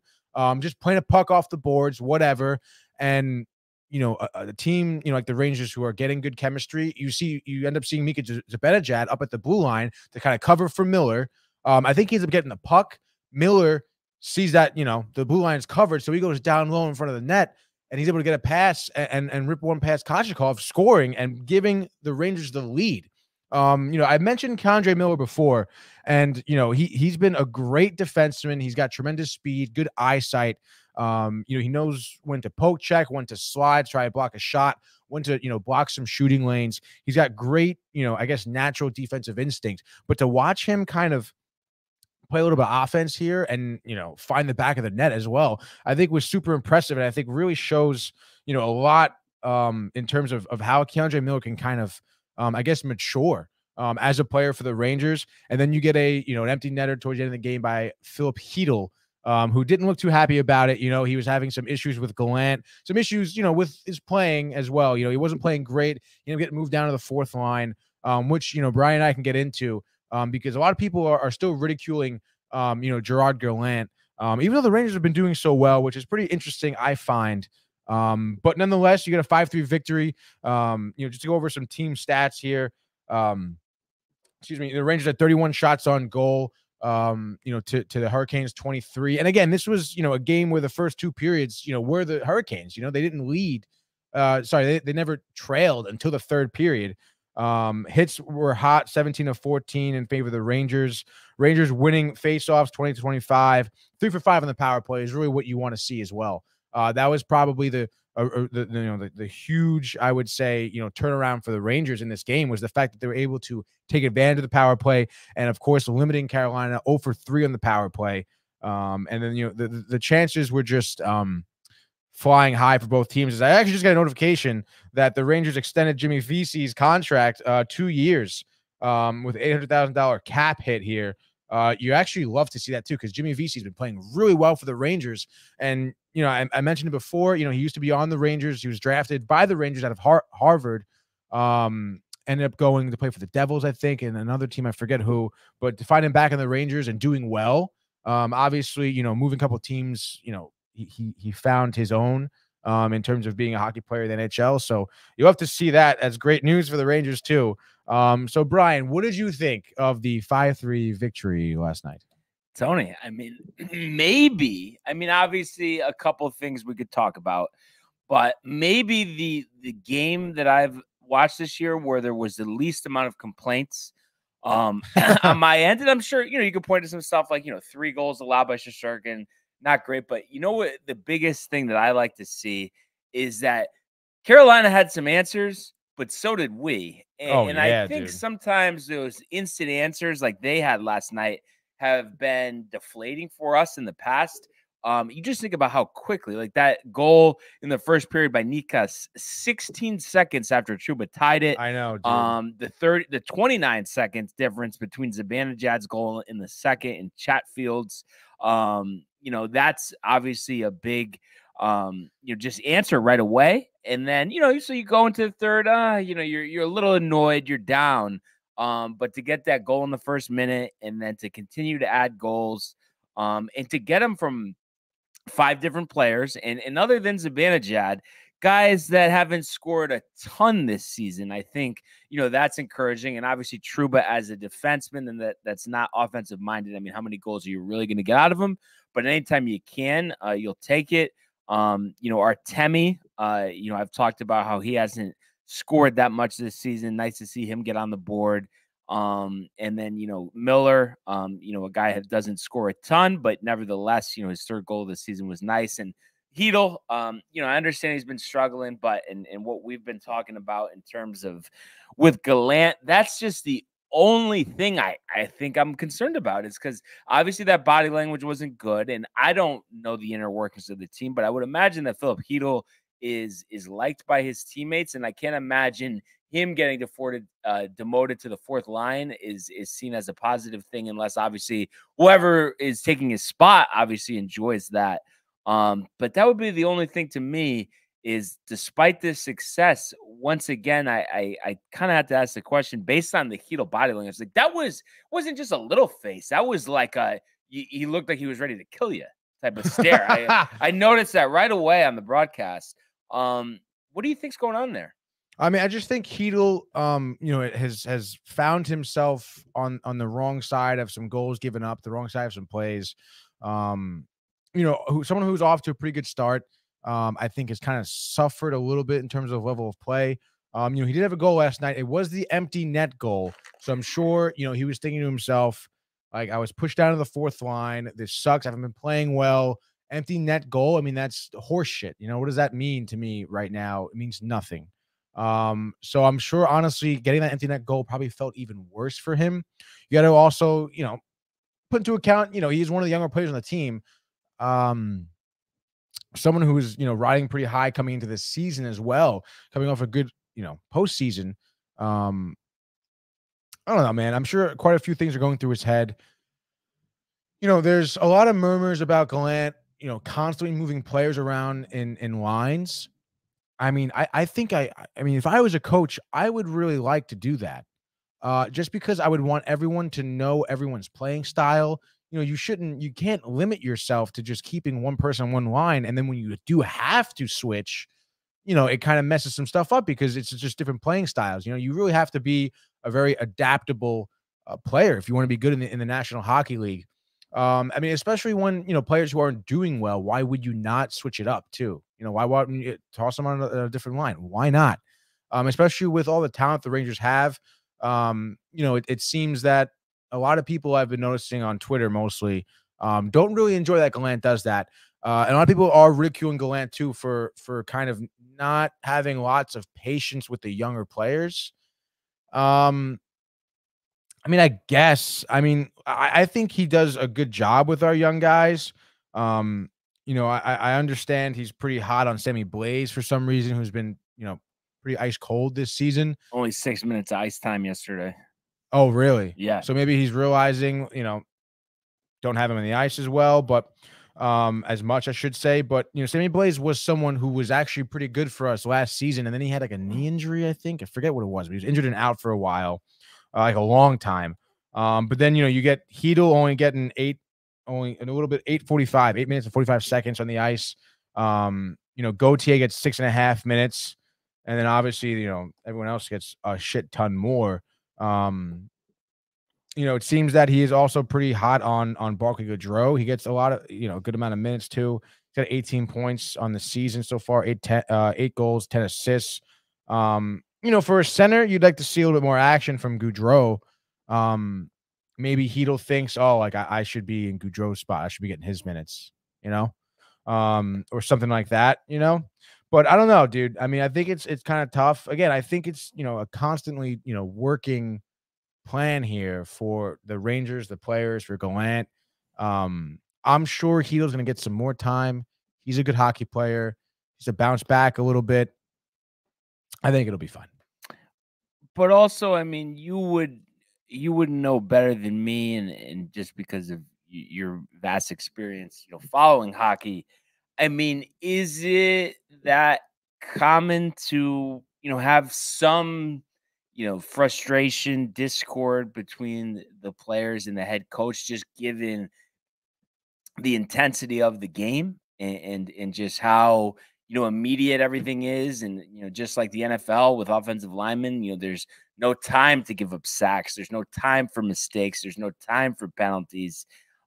just playing a puck off the boards, whatever. And, a team, like the Rangers, who are getting good chemistry, you end up seeing Mika Zibanejad up at the blue line to kind of cover for Miller. I think he ends up getting the puck. Miller sees that, the blue line is covered, so he goes down low in front of the net, and he's able to get a pass and rip one past Kochetkov, scoring and giving the Rangers the lead. I mentioned Keandre Miller before, and, he's been a great defenseman. He's got tremendous speed, good eyesight. He knows when to poke check, when to slide, try to block a shot, when to, block some shooting lanes. He's got great, natural defensive instinct. But to watch him kind of play a little bit of offense here and, find the back of the net as well, I think was super impressive. And I think really shows, a lot in terms of how Keandre Miller can kind of, mature as a player for the Rangers. And then you get an empty netter towards the end of the game by Philip Hedl, who didn't look too happy about it. He was having some issues with Gallant, some issues, with his playing as well. He wasn't playing great. Getting moved down to the fourth line, which, Brian and I can get into, because a lot of people are still ridiculing, Gerard Gallant, even though the Rangers have been doing so well, which is pretty interesting, I find. But nonetheless, you get a 5-3 victory. Just to go over some team stats here. The Rangers had 31 shots on goal, to the Hurricanes 23. And again, this was, a game where the first two periods, were the Hurricanes. They didn't lead. They never trailed until the third period. Hits were hot, 17 of 14 in favor of the Rangers. Rangers winning faceoffs 20-25, 3 for 5 on the power play is really what you want to see as well. That was probably the huge, I would say, turnaround for the Rangers in this game, was the fact that they were able to take advantage of the power play, and of course limiting Carolina 0 for 3 on the power play. And then the chances were just flying high for both teams is I actually just got a notification that the Rangers extended Jimmy Vesey's contract 2 years with $800,000 cap hit here. You actually love to see that too, because Jimmy Vesey's been playing really well for the Rangers. And, I mentioned it before, he used to be on the Rangers. He was drafted by the Rangers out of Harvard. Ended up going to play for the Devils, I think, and another team, I forget who, but to find him back in the Rangers and doing well, obviously, moving a couple of teams, he found his own in terms of being a hockey player in the NHL. So you have to see that as great news for the Rangers too. So Brian, what did you think of the 5-3 victory last night? Tony, maybe. Obviously a couple of things we could talk about, but maybe the game that I've watched this year where there was the least amount of complaints on my end. And I'm sure, you could point to some stuff like, 3 goals allowed by Shesterkin, not great. But you know what? The biggest thing that I like to see is that Carolina had some answers, but so did we. And I think sometimes those instant answers like they had last night have been deflating for us in the past. You just think about how quickly, like that goal in the first period by Nikas, 16 seconds after Trouba tied it. I know, dude. The 29 seconds difference between Zibanejad's goal in the second and Chatfield's. That's obviously a big, just answer right away. And then, so you go into the third, you're a little annoyed, you're down. But to get that goal in the first minute and then to continue to add goals, and to get them from 5 different players, and other than Zibanejad, guys that haven't scored a ton this season, I think, that's encouraging. And obviously Trouba as a defenseman, and that's not offensive minded. How many goals are you really going to get out of him? But anytime you can, you'll take it. Artemi, I've talked about how he hasn't scored that much this season. Nice to see him get on the board. And then, Miller, a guy that doesn't score a ton, but nevertheless, his 3rd goal of the season was nice. And Hedl, I understand he's been struggling, but and what we've been talking about in terms of with Gallant, that's just the only thing I think I'm concerned about, is because obviously that body language wasn't good. And I don't know the inner workings of the team, but I would imagine that Philip Hedl is liked by his teammates. And I can't imagine him getting demoted to the 4th line is seen as a positive thing, unless obviously whoever is taking his spot obviously enjoys that. But that would be the only thing to me, is despite this success, once again, I kind of have to ask the question based on the Hedl body language. Like that wasn't just a little face. That was like he looked like he was ready to kill you type of stare. I noticed that right away on the broadcast. What do you think's going on there? I just think Hedl, has found himself on the wrong side of some goals given up, the wrong side of some plays. Someone who's off to a pretty good start, I think has kind of suffered a little bit in terms of level of play. He did have a goal last night. It was the empty net goal. So I'm sure, he was thinking to himself, like, I was pushed down to the 4th line. This sucks. I haven't been playing well. Empty net goal. that's horse shit. What does that mean to me right now? It means nothing. So I'm sure, honestly, getting that empty net goal probably felt even worse for him. You got to also, put into account, he's one of the younger players on the team. Someone who's, riding pretty high coming into this season as well, coming off a good, postseason. I don't know, man. I'm sure quite a few things are going through his head. There's a lot of murmurs about Gallant, constantly moving players around in lines. I think if I was a coach, I would really like to do that. Just because I would want everyone to know everyone's playing style. You can't limit yourself to just keeping one person on one line. And then when you do have to switch, it kind of messes some stuff up because it's just different playing styles. You really have to be a very adaptable player if you want to be good in the National Hockey League. Especially when, players who aren't doing well, why would you not switch it up too? Why wouldn't you toss them on a different line? Why not? Especially with all the talent the Rangers have. It seems that a lot of people I've been noticing on Twitter mostly don't really enjoy that Gallant does that. And a lot of people are ridiculing Gallant too for kind of not having lots of patience with the younger players. I guess. I think he does a good job with our young guys. I understand he's pretty hot on Sammy Blaze for some reason, who's been, pretty ice cold this season. Only 6 minutes of ice time yesterday. Oh, really? Yeah. So maybe he's realizing, don't have him on the ice as well, but as much, I should say. But Sammy Blaze was someone who was actually pretty good for us last season, and then he had like a knee injury, I think. I forget what it was, but he was injured and out for a while, like a long time. But then you get Hedel only getting only a little bit 8:45, 8 minutes and 45 seconds on the ice. Gauthier gets 6.5 minutes, and then obviously everyone else gets a shit ton more. It seems that he is also pretty hot on Barclay Goodrow. He gets a lot of, good amount of minutes too. He's got 18 points on the season so far, 8 goals, 10 assists. For a center, you'd like to see a little bit more action from Goodrow. Maybe Hedel thinks, oh, like I should be in Goudreau's spot. I should be getting his minutes, or something like that, But I don't know, dude. I mean, I think it's kind of tough. Again, I think it's, a constantly, working plan here for the Rangers, the players, for Gallant. I'm sure Hedo's going to get some more time. He's a good hockey player. He's to bounce back a little bit. I think it'll be fun. But also, I mean, you would know better than me, and just because of your vast experience, following hockey. I mean, is it that common to, have some, frustration, discord between the players and the head coach, just given the intensity of the game and just how, immediate everything is. And, just like the NFL with offensive linemen, there's no time to give up sacks. There's no time for mistakes. There's no time for penalties.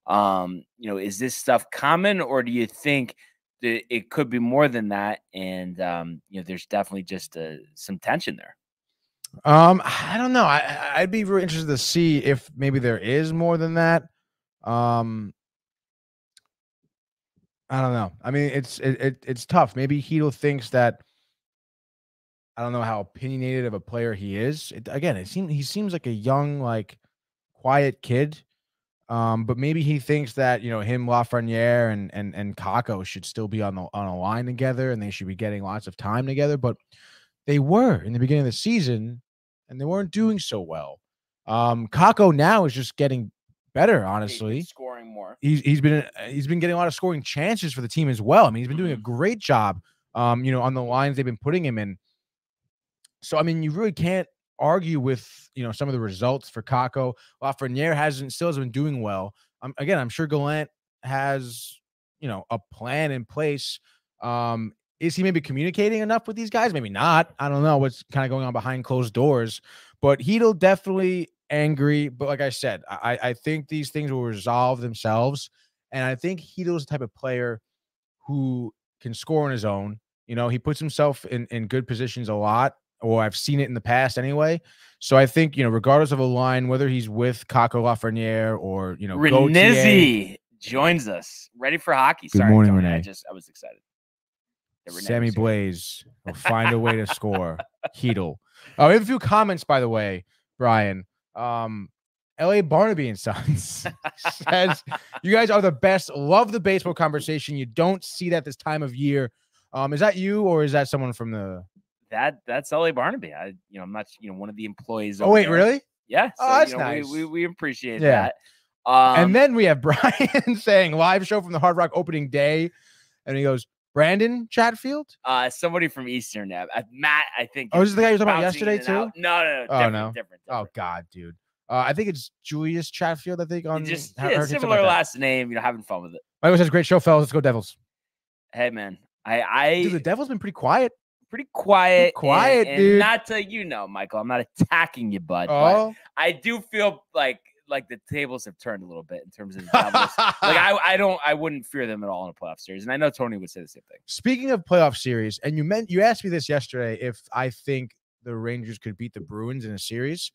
Is this stuff common, or do you think that it could be more than that? And, there's definitely just some tension there. I don't know. I'd be really interested to see if maybe there is more than that. I don't know. I mean, it's tough. Maybe Hedel thinks that, I don't know how opinionated of a player he is. He seems like a young, like, quiet kid. But maybe he thinks that, him, Lafreniere, and Kakko should still be on a line together, and they should be getting lots of time together. But they were in the beginning of the season, and they weren't doing so well. Kakko now is just getting better, honestly. He's scoring more. He's been getting a lot of scoring chances for the team as well. I mean, he's been doing a great job, on the lines they've been putting him in. So, I mean, you really can't argue with, some of the results for Kakko. Lafreniere still hasn't been doing well. I'm sure Gallant has, a plan in place. Is he maybe communicating enough with these guys? Maybe not. I don't know what's kind of going on behind closed doors. But Hedel definitely angry. But like I said, I think these things will resolve themselves. And I think Hedel's the type of player who can score on his own. He puts himself in good positions a lot, or I've seen it in the past anyway. So I think, regardless of a line, whether he's with Kakko, Lafreniere, or, Renizzi joins us. Ready for hockey. Good Sorry, morning, Tony. Renee. I was excited. Sammy Blaze will find a way to score. Hedel. We have a few comments, by the way, Brian. L.A. Barnaby and Sons says, you guys are the best. Love the baseball conversation. You don't see that this time of year. Is that you, or is that someone from the... That's L.A. Barnaby. I'm not, one of the employees. Oh, wait, there. Really? Yeah. So, that's nice. We appreciate that. And then we have Brian saying, live show from the Hard Rock opening day. And he goes, Brandon Chatfield? Somebody from Eastern. Matt, I think. Oh, is this the guy you were talking about yesterday, too? No. Oh, different. Oh, God, dude. I think it's Julius Chatfield, I think. On just similar last name, having fun with it. Michael says, great show, fellas. Let's go Devils. Hey, man. Dude, the Devils been pretty quiet. Pretty quiet, and dude. Not to, Michael, I'm not attacking you, bud. But I do feel like the tables have turned a little bit in terms of the Devils. I wouldn't fear them at all in a playoff series, and I know Tony would say the same thing. Speaking of playoff series, and you asked me this yesterday if I think the Rangers could beat the Bruins in a series.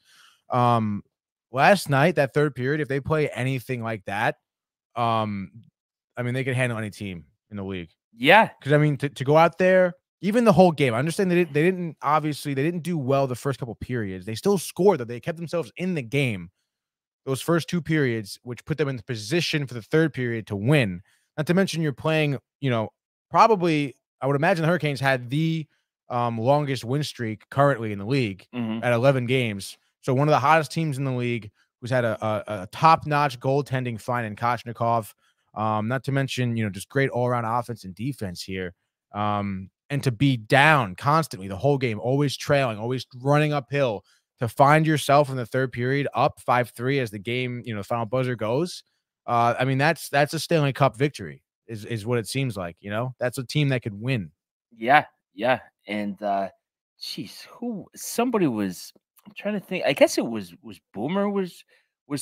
Last night, that third period, if they play anything like that, they could handle any team in the league. Yeah, because to go out there. Even the whole game, I understand they didn't do well the first couple periods. They still scored, though. They kept themselves in the game those first two periods, which put them in the position for the third period to win. Not to mention you're playing, probably I would imagine the Hurricanes had the longest win streak currently in the league at 11 games. So one of the hottest teams in the league, who's had a top-notch goaltending find in Kochnikov. Not to mention, just great all-around offense and defense here. And to be down constantly the whole game, always trailing, always running uphill, to find yourself in the third period up 5-3 as the game, the final buzzer goes. I mean, that's a Stanley Cup victory is what it seems like, That's a team that could win. Yeah. And geez, somebody was, I'm trying to think. I guess it was Boomer was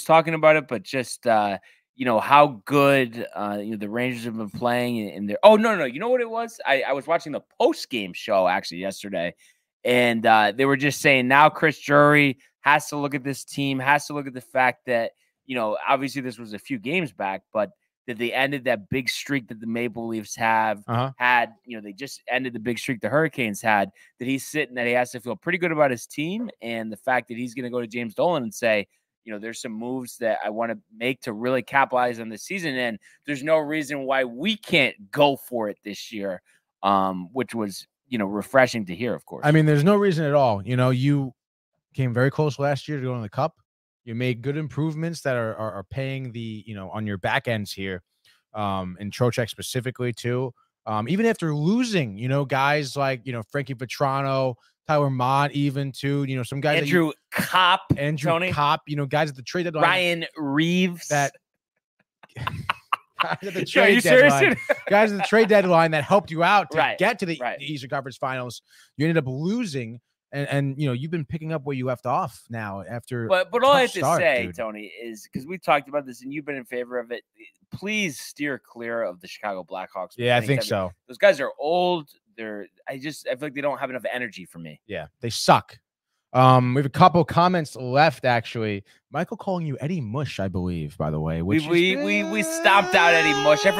talking about it, but just how good the Rangers have been playing in their. Oh no, you know what it was? I was watching the post game show actually yesterday, and they were just saying now Chris Drury has to look at this team, has to look at the fact that obviously this was a few games back, but that they ended that big streak that the Maple Leafs had. They just ended the big streak the Hurricanes had. That he's sitting, that he has to feel pretty good about his team, and the fact that he's going to go to James Dolan and say, there's some moves that I want to make to really capitalize on this season, and there's no reason why we can't go for it this year, which was refreshing to hear. Of course, I mean, there's no reason at all. You came very close last year to going to the Cup. You made good improvements that are paying the, on your back ends here, and Trocheck specifically too. Even after losing, guys like, Frankie Vetrano, Tyler Mott, even too, some guys, Andrew Kopp, guys at the trade deadline, Ryan Reeves, guys at the trade deadline, guys at the trade deadline that helped you out to get to the Eastern Conference Finals. You ended up losing. And you've been picking up where you left off now after. But all I have to say, dude, Tony, is because we talked about this and you've been in favor of it. Please steer clear of the Chicago Blackhawks. Yeah, I think so. Those guys are old. I feel like they don't have enough energy for me. Yeah, they suck. We have a couple comments left actually. Michael calling you Eddie Mush, I believe. By the way, we stomped out Eddie Mush. I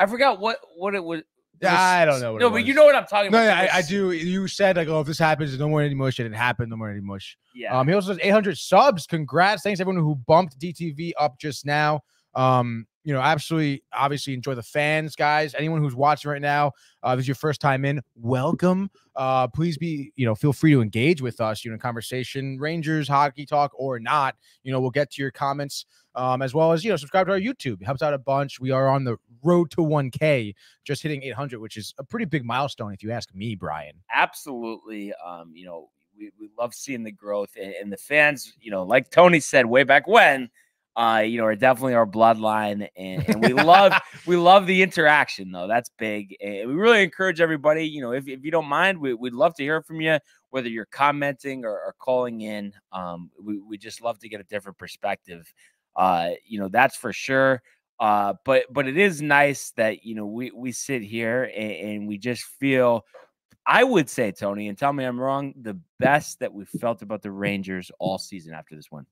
forgot what it was. I don't know. But you know what I'm talking about. No, I do. You said if this happens, no more Eddie Mush. It didn't happen. No more Eddie Mush. Yeah. He also says 800 subs. Congrats. Thanks everyone who bumped DTV up just now. Absolutely, obviously enjoy the fans, guys. Anyone who's watching right now, if it's your first time in, welcome. Please feel free to engage with us, in conversation, Rangers, hockey talk, or not. We'll get to your comments. As well as, subscribe to our YouTube. It helps out a bunch. We are on the road to 1K, just hitting 800, which is a pretty big milestone if you ask me, Brian. Absolutely. We love seeing the growth, and the fans, like Tony said way back when, are definitely our bloodline, and we love the interaction though. That's big. And we really encourage everybody, if you don't mind, we'd love to hear from you, whether you're commenting or calling in. We just love to get a different perspective. That's for sure. But it is nice that, we sit here and we just feel, I would say, Tony, and tell me I'm wrong, the best that we felt about the Rangers all season after this win.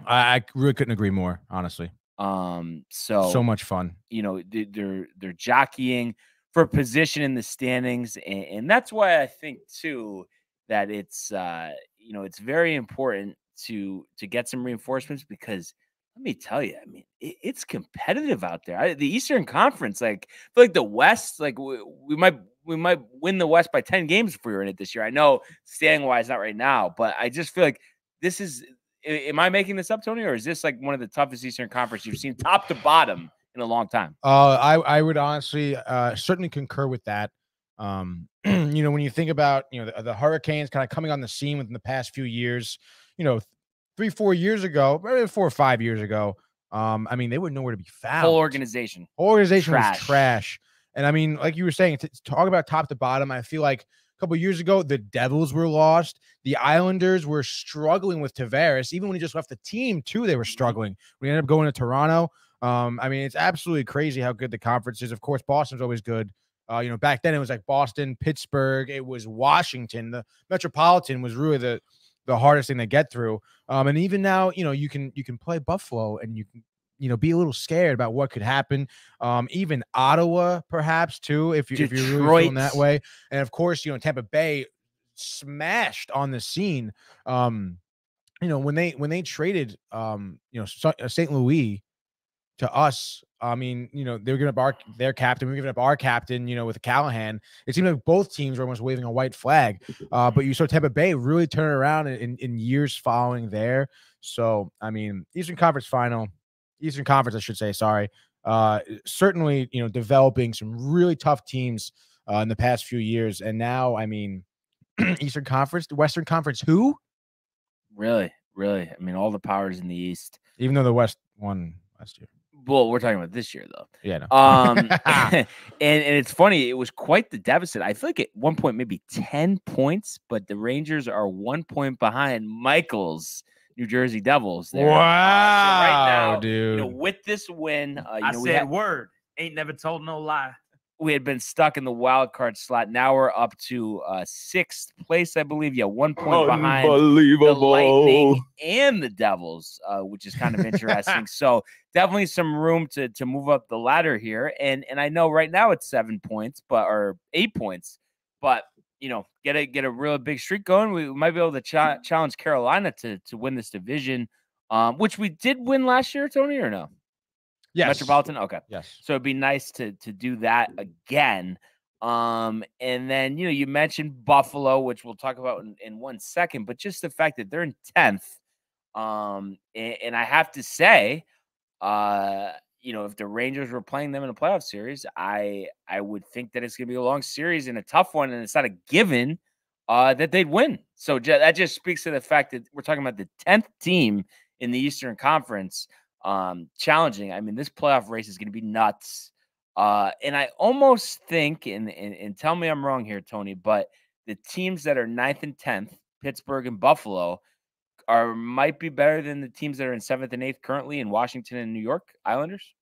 I really couldn't agree more, honestly. So much fun. They're jockeying for position in the standings, and that's why I think too that it's it's very important to get some reinforcements, because let me tell you, I mean, it's competitive out there. The Eastern Conference, I feel like the West, we might win the West by 10 games if we were in it this year. I know standing wise, not right now, but I just feel like this is. Am I making this up, Tony, or is this like one of the toughest Eastern Conference you've seen top to bottom in a long time? I would honestly certainly concur with that. When you think about the Hurricanes kind of coming on the scene within the past few years, 3-4 years ago, maybe 4 or 5 years ago, I mean, they were nowhere to be found. Whole organization was trash. And I mean, like you were saying, to talk about top to bottom, I feel like a couple years ago, the Devils were lost. The Islanders were struggling with Tavares. Even when he just left the team, too, they were struggling. We ended up going to Toronto. I mean, it's absolutely crazy how good the conference is. Of course, Boston's always good. Back then it was like Boston, Pittsburgh. It was Washington. The Metropolitan was really the hardest thing to get through. And even now, you can play Buffalo and you can, be a little scared about what could happen. Even Ottawa, perhaps, too, if you're really feeling that way. And of course, Tampa Bay smashed on the scene. When they traded St. Louis to us, I mean, they were giving up their captain. We were giving up our captain, with Callahan. It seemed like both teams were almost waving a white flag. But you saw Tampa Bay really turn it around in years following there. So, I mean, Eastern Conference, I should say, sorry. Certainly, developing some really tough teams in the past few years. And now, I mean, Eastern Conference, the Western Conference, who? Really? I mean, all the powers in the East. Even though the West won last year. Well, we're talking about this year, though. Yeah, no. and it's funny. It was quite the deficit. I feel like at one point, maybe 10 points, but the Rangers are 1 point behind Michael's New Jersey Devils. There. Wow, So right now, dude. with this win, I said word. Ain't never told no lie. We had been stuck in the wild card slot. Now we're up to 6th place, I believe. Yeah, 1 point behind the Lightning and the Devils, which is kind of interesting. So definitely some room to move up the ladder here. And I know right now it's 7 points, or 8 points. But get a real big streak going. We might be able to challenge Carolina to win this division, which we did win last year, Tony, or no? Yes. Metropolitan. Okay. Yes. So it'd be nice to do that again. And then, you mentioned Buffalo, which we'll talk about in 1 second, but just the fact that they're in 10th. And I have to say, if the Rangers were playing them in a playoff series, I would think that it's going to be a long series and a tough one. And it's not a given that they'd win. So that just speaks to the fact that we're talking about the 10th team in the Eastern Conference. Challenging. I mean, this playoff race is going to be nuts. And I almost think, and tell me I'm wrong here, Tony, but the teams that are 9th and 10th, Pittsburgh and Buffalo, might be better than the teams that are in 7th and 8th currently in Washington and New York Islanders.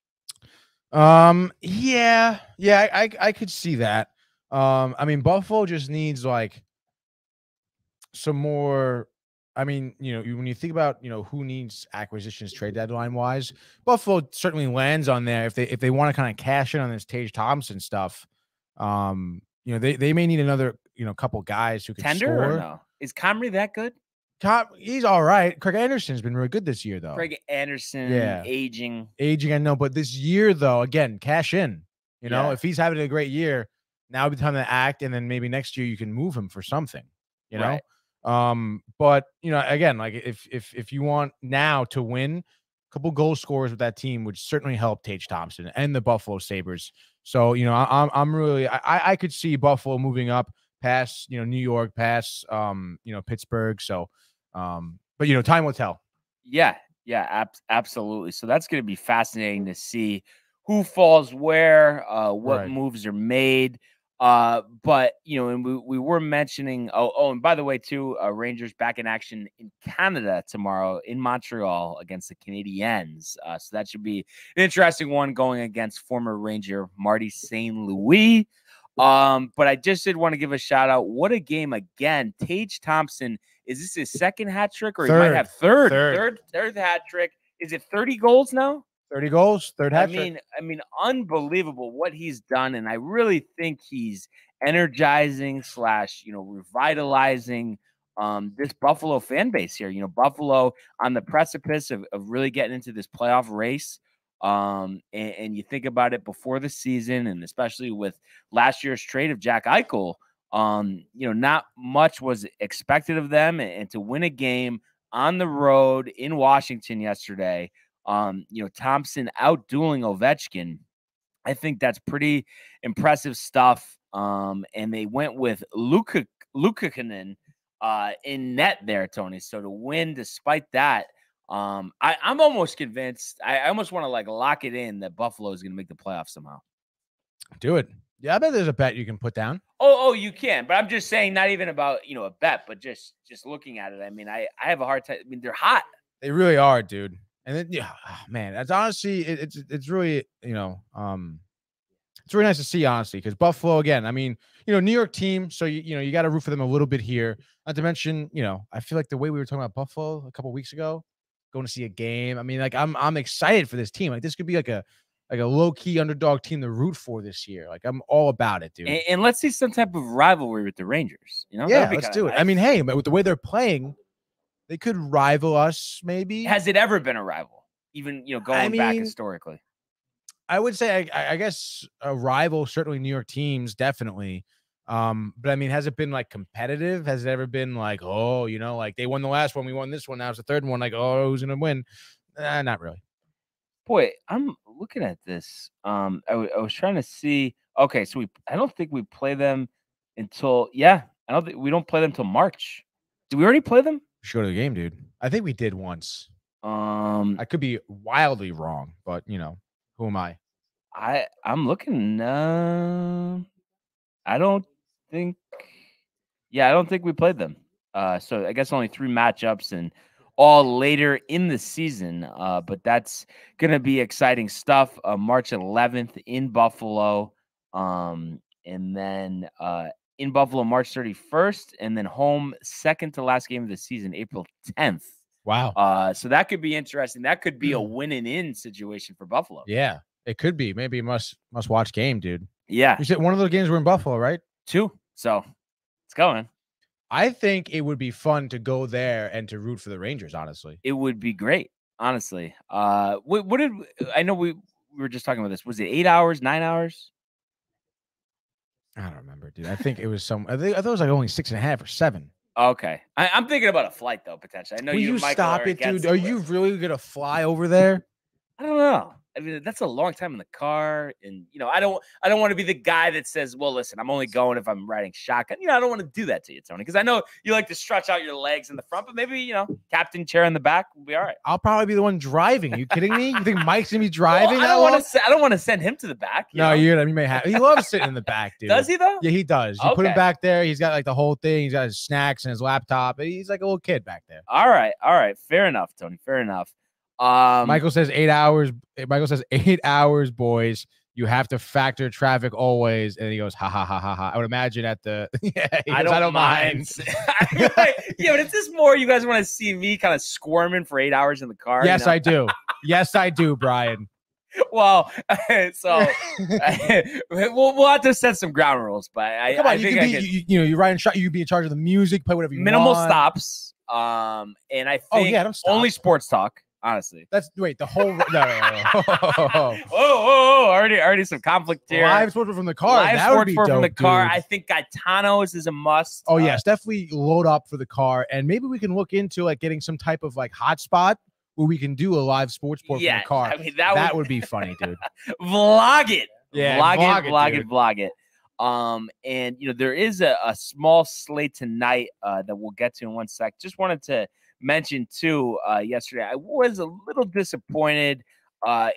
Yeah, I could see that. I mean, Buffalo just needs like some more. I mean, when you think about, who needs acquisitions trade deadline wise, Buffalo certainly lands on there if they want to kind of cash in on this Tage Thompson stuff. They may need another, couple guys who can Tender score. Or no? Is Comrie that good? He's all right. Craig Anderson's been really good this year, though. Craig Anderson, aging, I know, but this year though, again, cash in. If he's having a great year, now would be time to act, and then maybe next year you can move him for something. Right. But again, like if you want now to win, a couple goal scorers with that team would certainly help Tage Thompson and the Buffalo Sabres. So I'm really I could see Buffalo moving up past New York, past Pittsburgh. So but time will tell. Yeah, absolutely. So that's going to be fascinating to see who falls where, what moves are made. But and we were mentioning and by the way too, Rangers back in action in Canada tomorrow in Montreal against the Canadiens. So that should be an interesting one going against former Ranger Marty St. Louis. But I just did want to give a shout out. What a game again. Tage Thompson, is this his second hat trick, or he might have third hat trick? Is it 30 goals now? 30 goals, third hat trick. I mean, unbelievable what he's done. And I really think he's energizing / revitalizing this Buffalo fan base here. Buffalo on the precipice of really getting into this playoff race. And you think about it before the season, and especially with last year's trade of Jack Eichel, not much was expected of them, and to win a game on the road in Washington yesterday, Thompson out-dueling Ovechkin, I think that's pretty impressive stuff. And they went with Luukkonen in net there, Tony. So to win despite that, I'm almost convinced. I almost want to lock it in that Buffalo is going to make the playoffs somehow. Do it. Yeah, I bet there's a bet you can put down. Oh, you can. But I'm just saying, not even about a bet, but just looking at it. I mean, I have a hard time. I mean, they're hot. They really are, dude. And then, man, that's honestly, it's really, it's really nice to see, honestly, because Buffalo, again, I mean, New York team, so you got to root for them a little bit here. Not to mention, I feel like the way we were talking about Buffalo a couple weeks ago, going to see a game. I mean, I'm excited for this team. This could be like a low key underdog team to root for this year. I'm all about it, dude. And let's see some type of rivalry with the Rangers. Yeah, let's do it. Nice. I mean, hey, but with the way they're playing, they could rival us, maybe. Has it ever been a rival? Even, going back historically? I would say, I guess a rival, certainly New York teams, definitely. But I mean, has it been like competitive? Has it ever been like, oh, like they won the last one, we won this one, now it's the third one, like, oh, who's gonna win? Not really. Boy, I'm looking at this. I was trying to see. Okay, so I don't think we play them until I don't think we don't play them until March. Did we already play them? We should go to the game, dude. I think we did once. I could be wildly wrong, but who am I? I'm looking. I don't think. Yeah, I don't think we played them. So I guess only 3 matchups and all later in the season. But that's gonna be exciting stuff. March 11th in Buffalo, and then in Buffalo March 31st, and then home second to last game of the season, April 10th. Wow. So that could be interesting. That could be a win and in situation for Buffalo. Yeah, it could be. Maybe a must watch game, dude. Yeah. You said one of those games were in Buffalo, right? 2. So it's going. I think it would be fun to go there and to root for the Rangers, honestly. It would be great, honestly. What did I know we were just talking about this. Was it 8 hours, 9 hours? I don't remember, dude. I think it was I thought it was like only 6.5 or 7. Okay. I'm thinking about a flight though, potentially. I know Will you Michael stop it, dude? Are you really gonna fly over there? I don't know. I mean, that's a long time in the car, and I don't want to be the guy that says, "Well, listen, I'm only going if I'm riding shotgun." I don't want to do that to you, Tony, because I know you like to stretch out your legs in the front, but maybe captain chair in the back will be all right. I'll probably be the one driving. Are you kidding me? You think Mike's gonna be driving? Well, I don't want to send him to the back. You may have. He loves sitting in the back, dude. Does he though? Yeah, he does. You put him back there. He's got like the whole thing. He's got his snacks and his laptop. He's like a little kid back there. All right. Fair enough, Tony. Fair enough. Michael says 8 hours. Michael says 8 hours, boys. You have to factor traffic always. And he goes, ha ha ha ha ha. I would imagine at the I don't mind. Yeah, but is this more you guys want to see me kind of squirming for 8 hours in the car? Yes, I do. Yes, I do, Brian. Well, so we'll have to set some ground rules, but I think you're riding shot. You be in charge of the music, play whatever you minimal want. Stops. And I think only sports talk. Honestly, the whole no. Whoa, already some conflict here. Live sports from the car. Live sports from the car. Dude. I think Gaetano's is a must. Oh yes, definitely load up for the car, and maybe we can look into like getting some type of like hotspot where we can do a live sports sport from the car. I mean, that would be funny, dude. Vlog it. Yeah, vlog it. And there is a small slate tonight that we'll get to in one sec. Just wanted to mention too, yesterday I was a little disappointed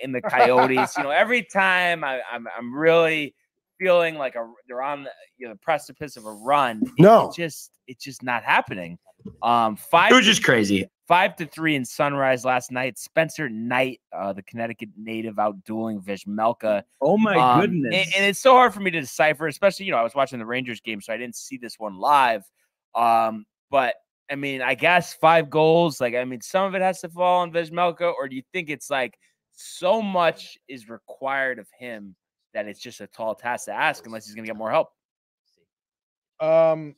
in the Coyotes. Every time I'm really feeling like they're on the precipice of a run. It's just not happening. It was just crazy. 5-3 in Sunrise last night. Spencer Knight, the Connecticut native, outdueling Vizmelka. Oh my goodness! And it's so hard for me to decipher, especially I was watching the Rangers game, so I didn't see this one live. But I mean, I guess 5 goals. Some of it has to fall on Vizmelka, or do you think it's like so much is required of him that it's just a tall task to ask unless he's going to get more help? Sorry.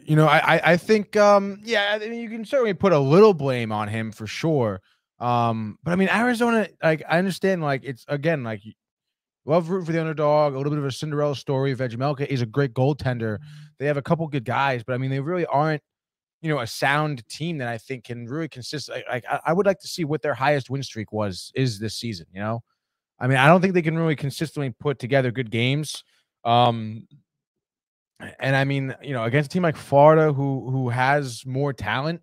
I think, you can certainly put a little blame on him for sure. But I mean, Arizona, I understand, it's again, love rooting for the underdog, a little bit of a Cinderella story. Vizmelka is a great goaltender. They have a couple good guys, but I mean, they really aren't, a sound team that I think can really consist. I would like to see what their highest win streak is this season. I mean, I don't think they can really consistently put together good games. And I mean, against a team like Florida, who has more talent,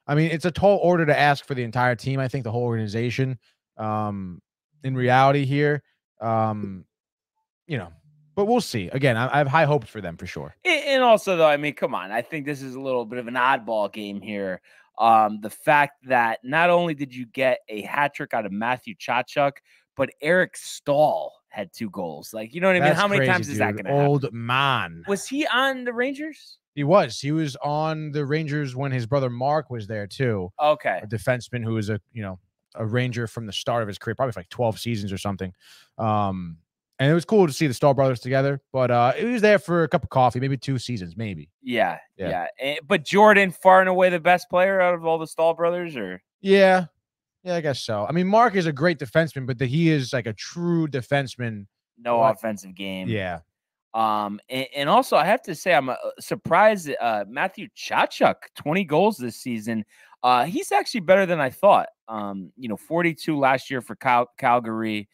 I mean, it's a tall order to ask for the entire team. I think the whole organization, in reality here, but we'll see. Again, I have high hopes for them for sure. And also, though, I mean, come on. I think this is a little bit of an oddball game here. The fact that not only did you get a hat trick out of Matthew Tkachuk, but Eric Stahl had 2 goals. You know what I mean? That's How many crazy, times is that going to happen? Old man. Was he on the Rangers? He was on the Rangers when his brother Mark was there too. Okay. A defenseman who was a Ranger from the start of his career, probably for 12 seasons or something. And it was cool to see the Stahl brothers together, but he was there for a cup of coffee, maybe 2 seasons, maybe. Yeah. But Jordan, far and away the best player out of all the Stahl brothers, or? Yeah. Yeah, I guess so. I mean, Mark is a great defenseman, but he is like a true defenseman. No offensive game. Yeah. And also I have to say I'm surprised Matthew Tkachuk, 20 goals this season. He's actually better than I thought. 42 last year for Calgary.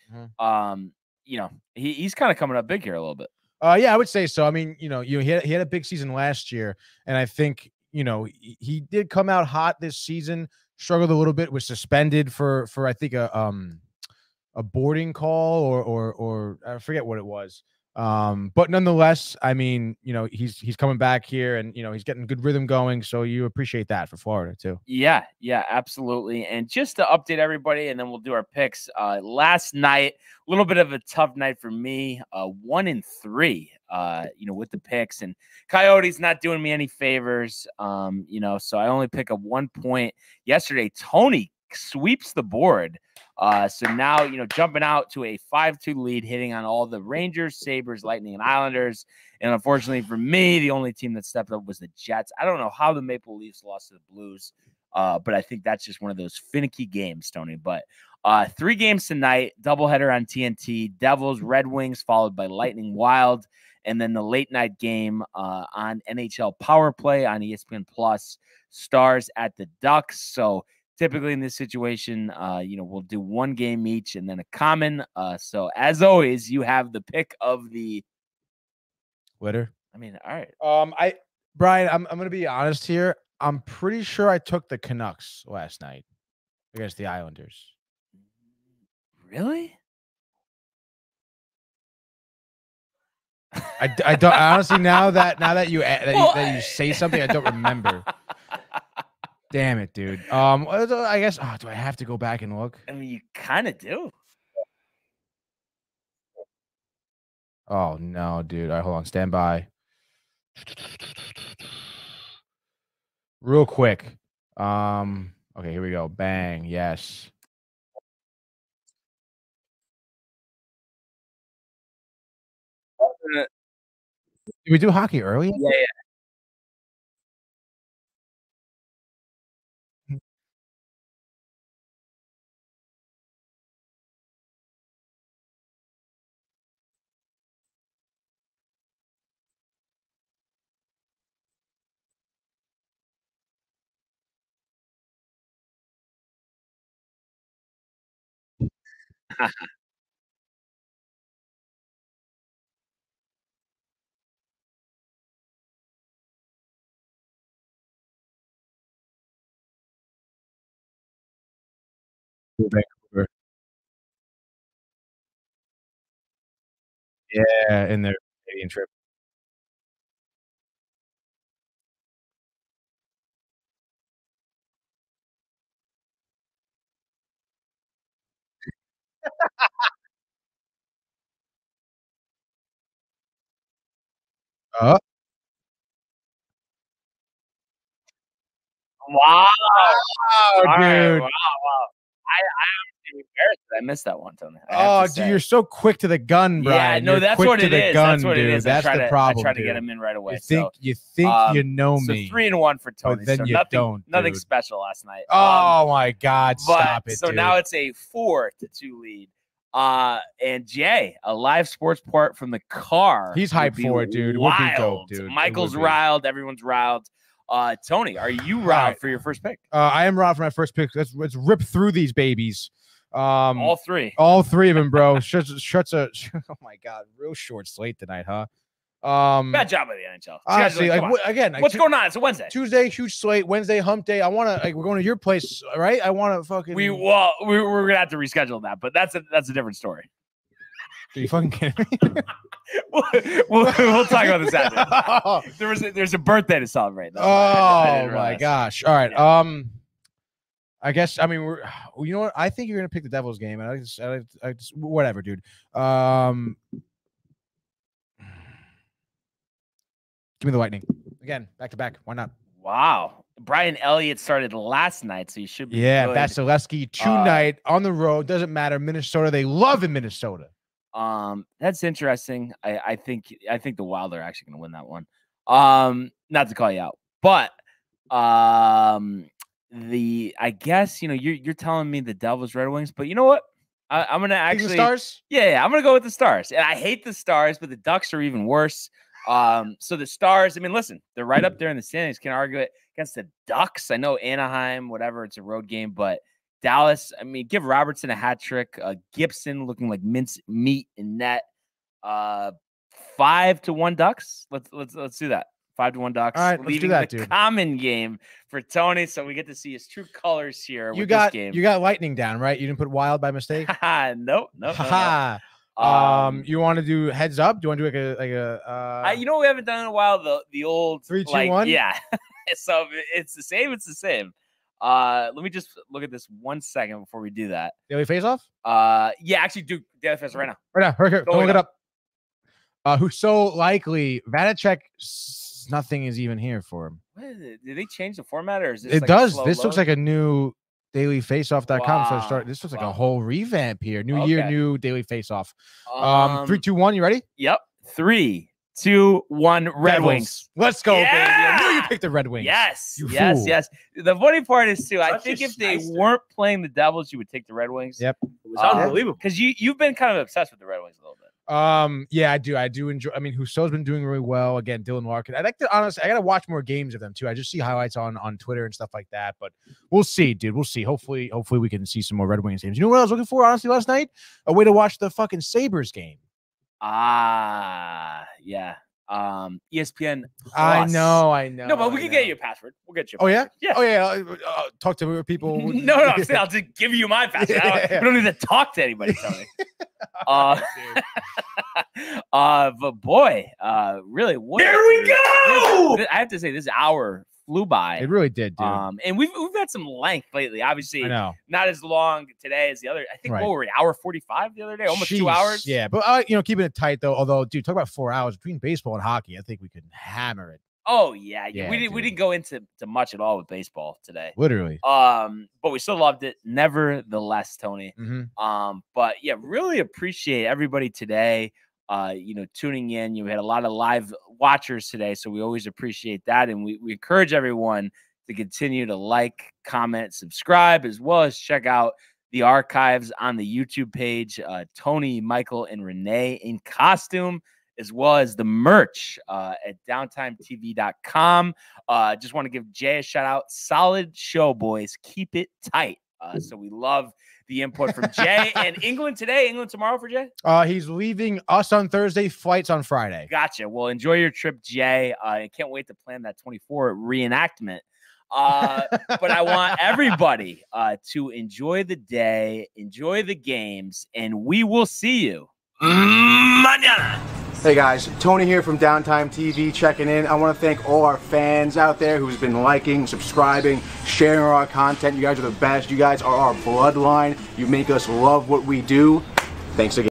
He's kind of coming up big here a little bit. Yeah, I would say so. I mean, he had a big season last year, and I think he did come out hot this season. Struggled a little bit, was suspended for I think a boarding call or I forget what it was. But nonetheless, I mean, he's coming back here, and he's getting good rhythm going. So you appreciate that for Florida too. Yeah, absolutely. And just to update everybody, and then we'll do our picks. Last night, a little bit of a tough night for me. 1-3. With the picks, and Coyotes not doing me any favors. So I only pick up 1 point yesterday. Tony sweeps the board. So now, jumping out to a 5-2 lead, hitting on all the Rangers, Sabres, Lightning, and Islanders. And unfortunately for me, the only team that stepped up was the Jets. I don't know how the Maple Leafs lost to the Blues, but I think that's just one of those finicky games, Tony. But 3 games tonight, doubleheader on TNT, Devils, Red Wings, followed by Lightning, Wild. And then the late night game on NHL Power Play on ESPN Plus, Stars at the Ducks. So typically in this situation, we'll do 1 game each and then a common. So as always, you have the pick of the winner. I mean, all right. Brian, I'm going to be honest here. I'm pretty sure I took the Canucks last night against the Islanders. Really? I don't honestly now that you say something, I don't remember. Damn it, dude. I guess. Do I have to go back and look? I mean, you kind of do. Oh no, dude. All right, hold on. Stand by. Real quick. Okay, here we go. Bang. Yes. Did we do hockey early? Yeah. Vancouver. Yeah, in their Canadian trip. Oh. Wow, dude. Right, wow. I'm embarrassed that I missed that one, Tony. Oh, dude, you're so quick to the gun, Brian. Yeah, no, that's what it is. That's what it is. That's the problem. I try to get him in right away. You think you know me. So 3-1 for Tony. But then so you don't. Nothing special last night. Oh my God! Stop it. So dude. now it's a 4-2 lead. And Jay, a live sports part from the car. He's hyped for it, dude. Wild. Would be dope, dude. Michael's riled. Everyone's riled. Tony, are you riled for your first pick? I am riled for my first pick. Let's rip through these babies. All 3 of them, bro. Shuts oh my God, real short slate tonight, huh? Bad job by the NHL. Honestly, what's going on? It's a Wednesday. Tuesday, huge slate. Wednesday, hump day. I want to we're going to your place, right? I want to fucking. We're gonna have to reschedule that, but that's a different story. Are you fucking kidding me? we'll talk about this after. There's a birthday to celebrate. Oh my gosh! All right. Yeah. I guess you know what? I think you're gonna pick the Devils game, and I just whatever, dude. Give me the Lightning again, back to back. Why not? Wow, Brian Elliott started last night, so you should be. Yeah, good. Vasilevsky tonight on the road. Doesn't matter. Minnesota, they love in Minnesota. That's interesting. I think the Wild are actually going to win that one. Not to call you out, but I guess you're telling me the Devils Red Wings, but you know what? I'm gonna actually the Stars. Yeah, I'm gonna go with the Stars. And I hate the Stars, but the Ducks are even worse. So the Stars. I mean, listen, they're right up there in the standings. Can't argue it against the Ducks. I know Anaheim, whatever. It's a road game, but Dallas. I mean, give Robertson a hat trick. Gibson looking like mince meat in net. 5-1 Ducks. Let's do that. 5-1 Ducks. All right, let's do that, dude. Common game for Tony, so we get to see his true colors here. You got Lightning down, right? You didn't put Wild by mistake. Nope. You want to do heads up? Do you want to do like a? You know what we haven't done in a while? The old 3, 2, 1. Yeah. So it's the same. It's the same. Let me just look at this 1 second before we do that. Daily face-off? Yeah, actually do daily face right now. Right now. Go look it up. Who's so likely? Vanacek. Nothing is even here for him. What is it? Did they change the format, or is this? It does. This looks like a new dailyfaceoff.com. Wow. So this looks like a whole revamp here. New year, new daily faceoff. 3, 2, 1. You ready? Yep. 3, 2, 1. Red Wings. Let's go, baby! I knew you picked the Red Wings. Yes. You yes. fool. Yes. The funny part is too. I think if they weren't playing the Devils, you would take the Red Wings. Yep. It was unbelievable. Because you've been kind of obsessed with the Red Wings a little bit. Yeah, I do enjoy. I mean, Husso's been doing really well. Again, Dylan Larkin. I like to honestly, I gotta watch more games of them too. I just see highlights on Twitter and stuff like that. But we'll see, dude. We'll see. Hopefully we can see some more Red Wings games. You know what I was looking for, honestly, last night? A way to watch the fucking Sabres game. Yeah. ESPN Plus. I know. No, but we can get you a password. We'll get you. Oh yeah. Yeah. Oh yeah. Talk to people. No. I'll just give you my password. We don't need to talk to anybody, Tony. But boy, really, There we go. I have to say, this hour flew by. It really did, dude. And we've had some length lately. Obviously, I know. Not as long today as the other. I think what were we, hour 45 the other day, almost 2 hours. Yeah, but keeping it tight though. Although, dude, talk about 4 hours between baseball and hockey. I think we could hammer it. Oh yeah. We didn't go into much at all with baseball today. Literally. But we still loved it, nevertheless, Tony. Mm-hmm. But yeah, really appreciate everybody today. Tuning in. We had a lot of live watchers today, so we always appreciate that, and we encourage everyone to continue to like, comment, subscribe, as well as check out the archives on the YouTube page. Tony, Michael, and Renee in costume, as well as the merch at downtimetv.com. Just want to give Jay a shout out. Solid show, boys. Keep it tight. So we love the input from Jay. And England today, England tomorrow for Jay? He's leaving us on Thursday, flights on Friday. Gotcha. Well, enjoy your trip, Jay. I can't wait to plan that 24 reenactment. But I want everybody to enjoy the day, enjoy the games, and we will see you mañana. Hey guys, Tony here from Downtime TV checking in. I want to thank all our fans out there who's been liking, subscribing, sharing our content. You guys are the best. You guys are our bloodline. You make us love what we do. Thanks again.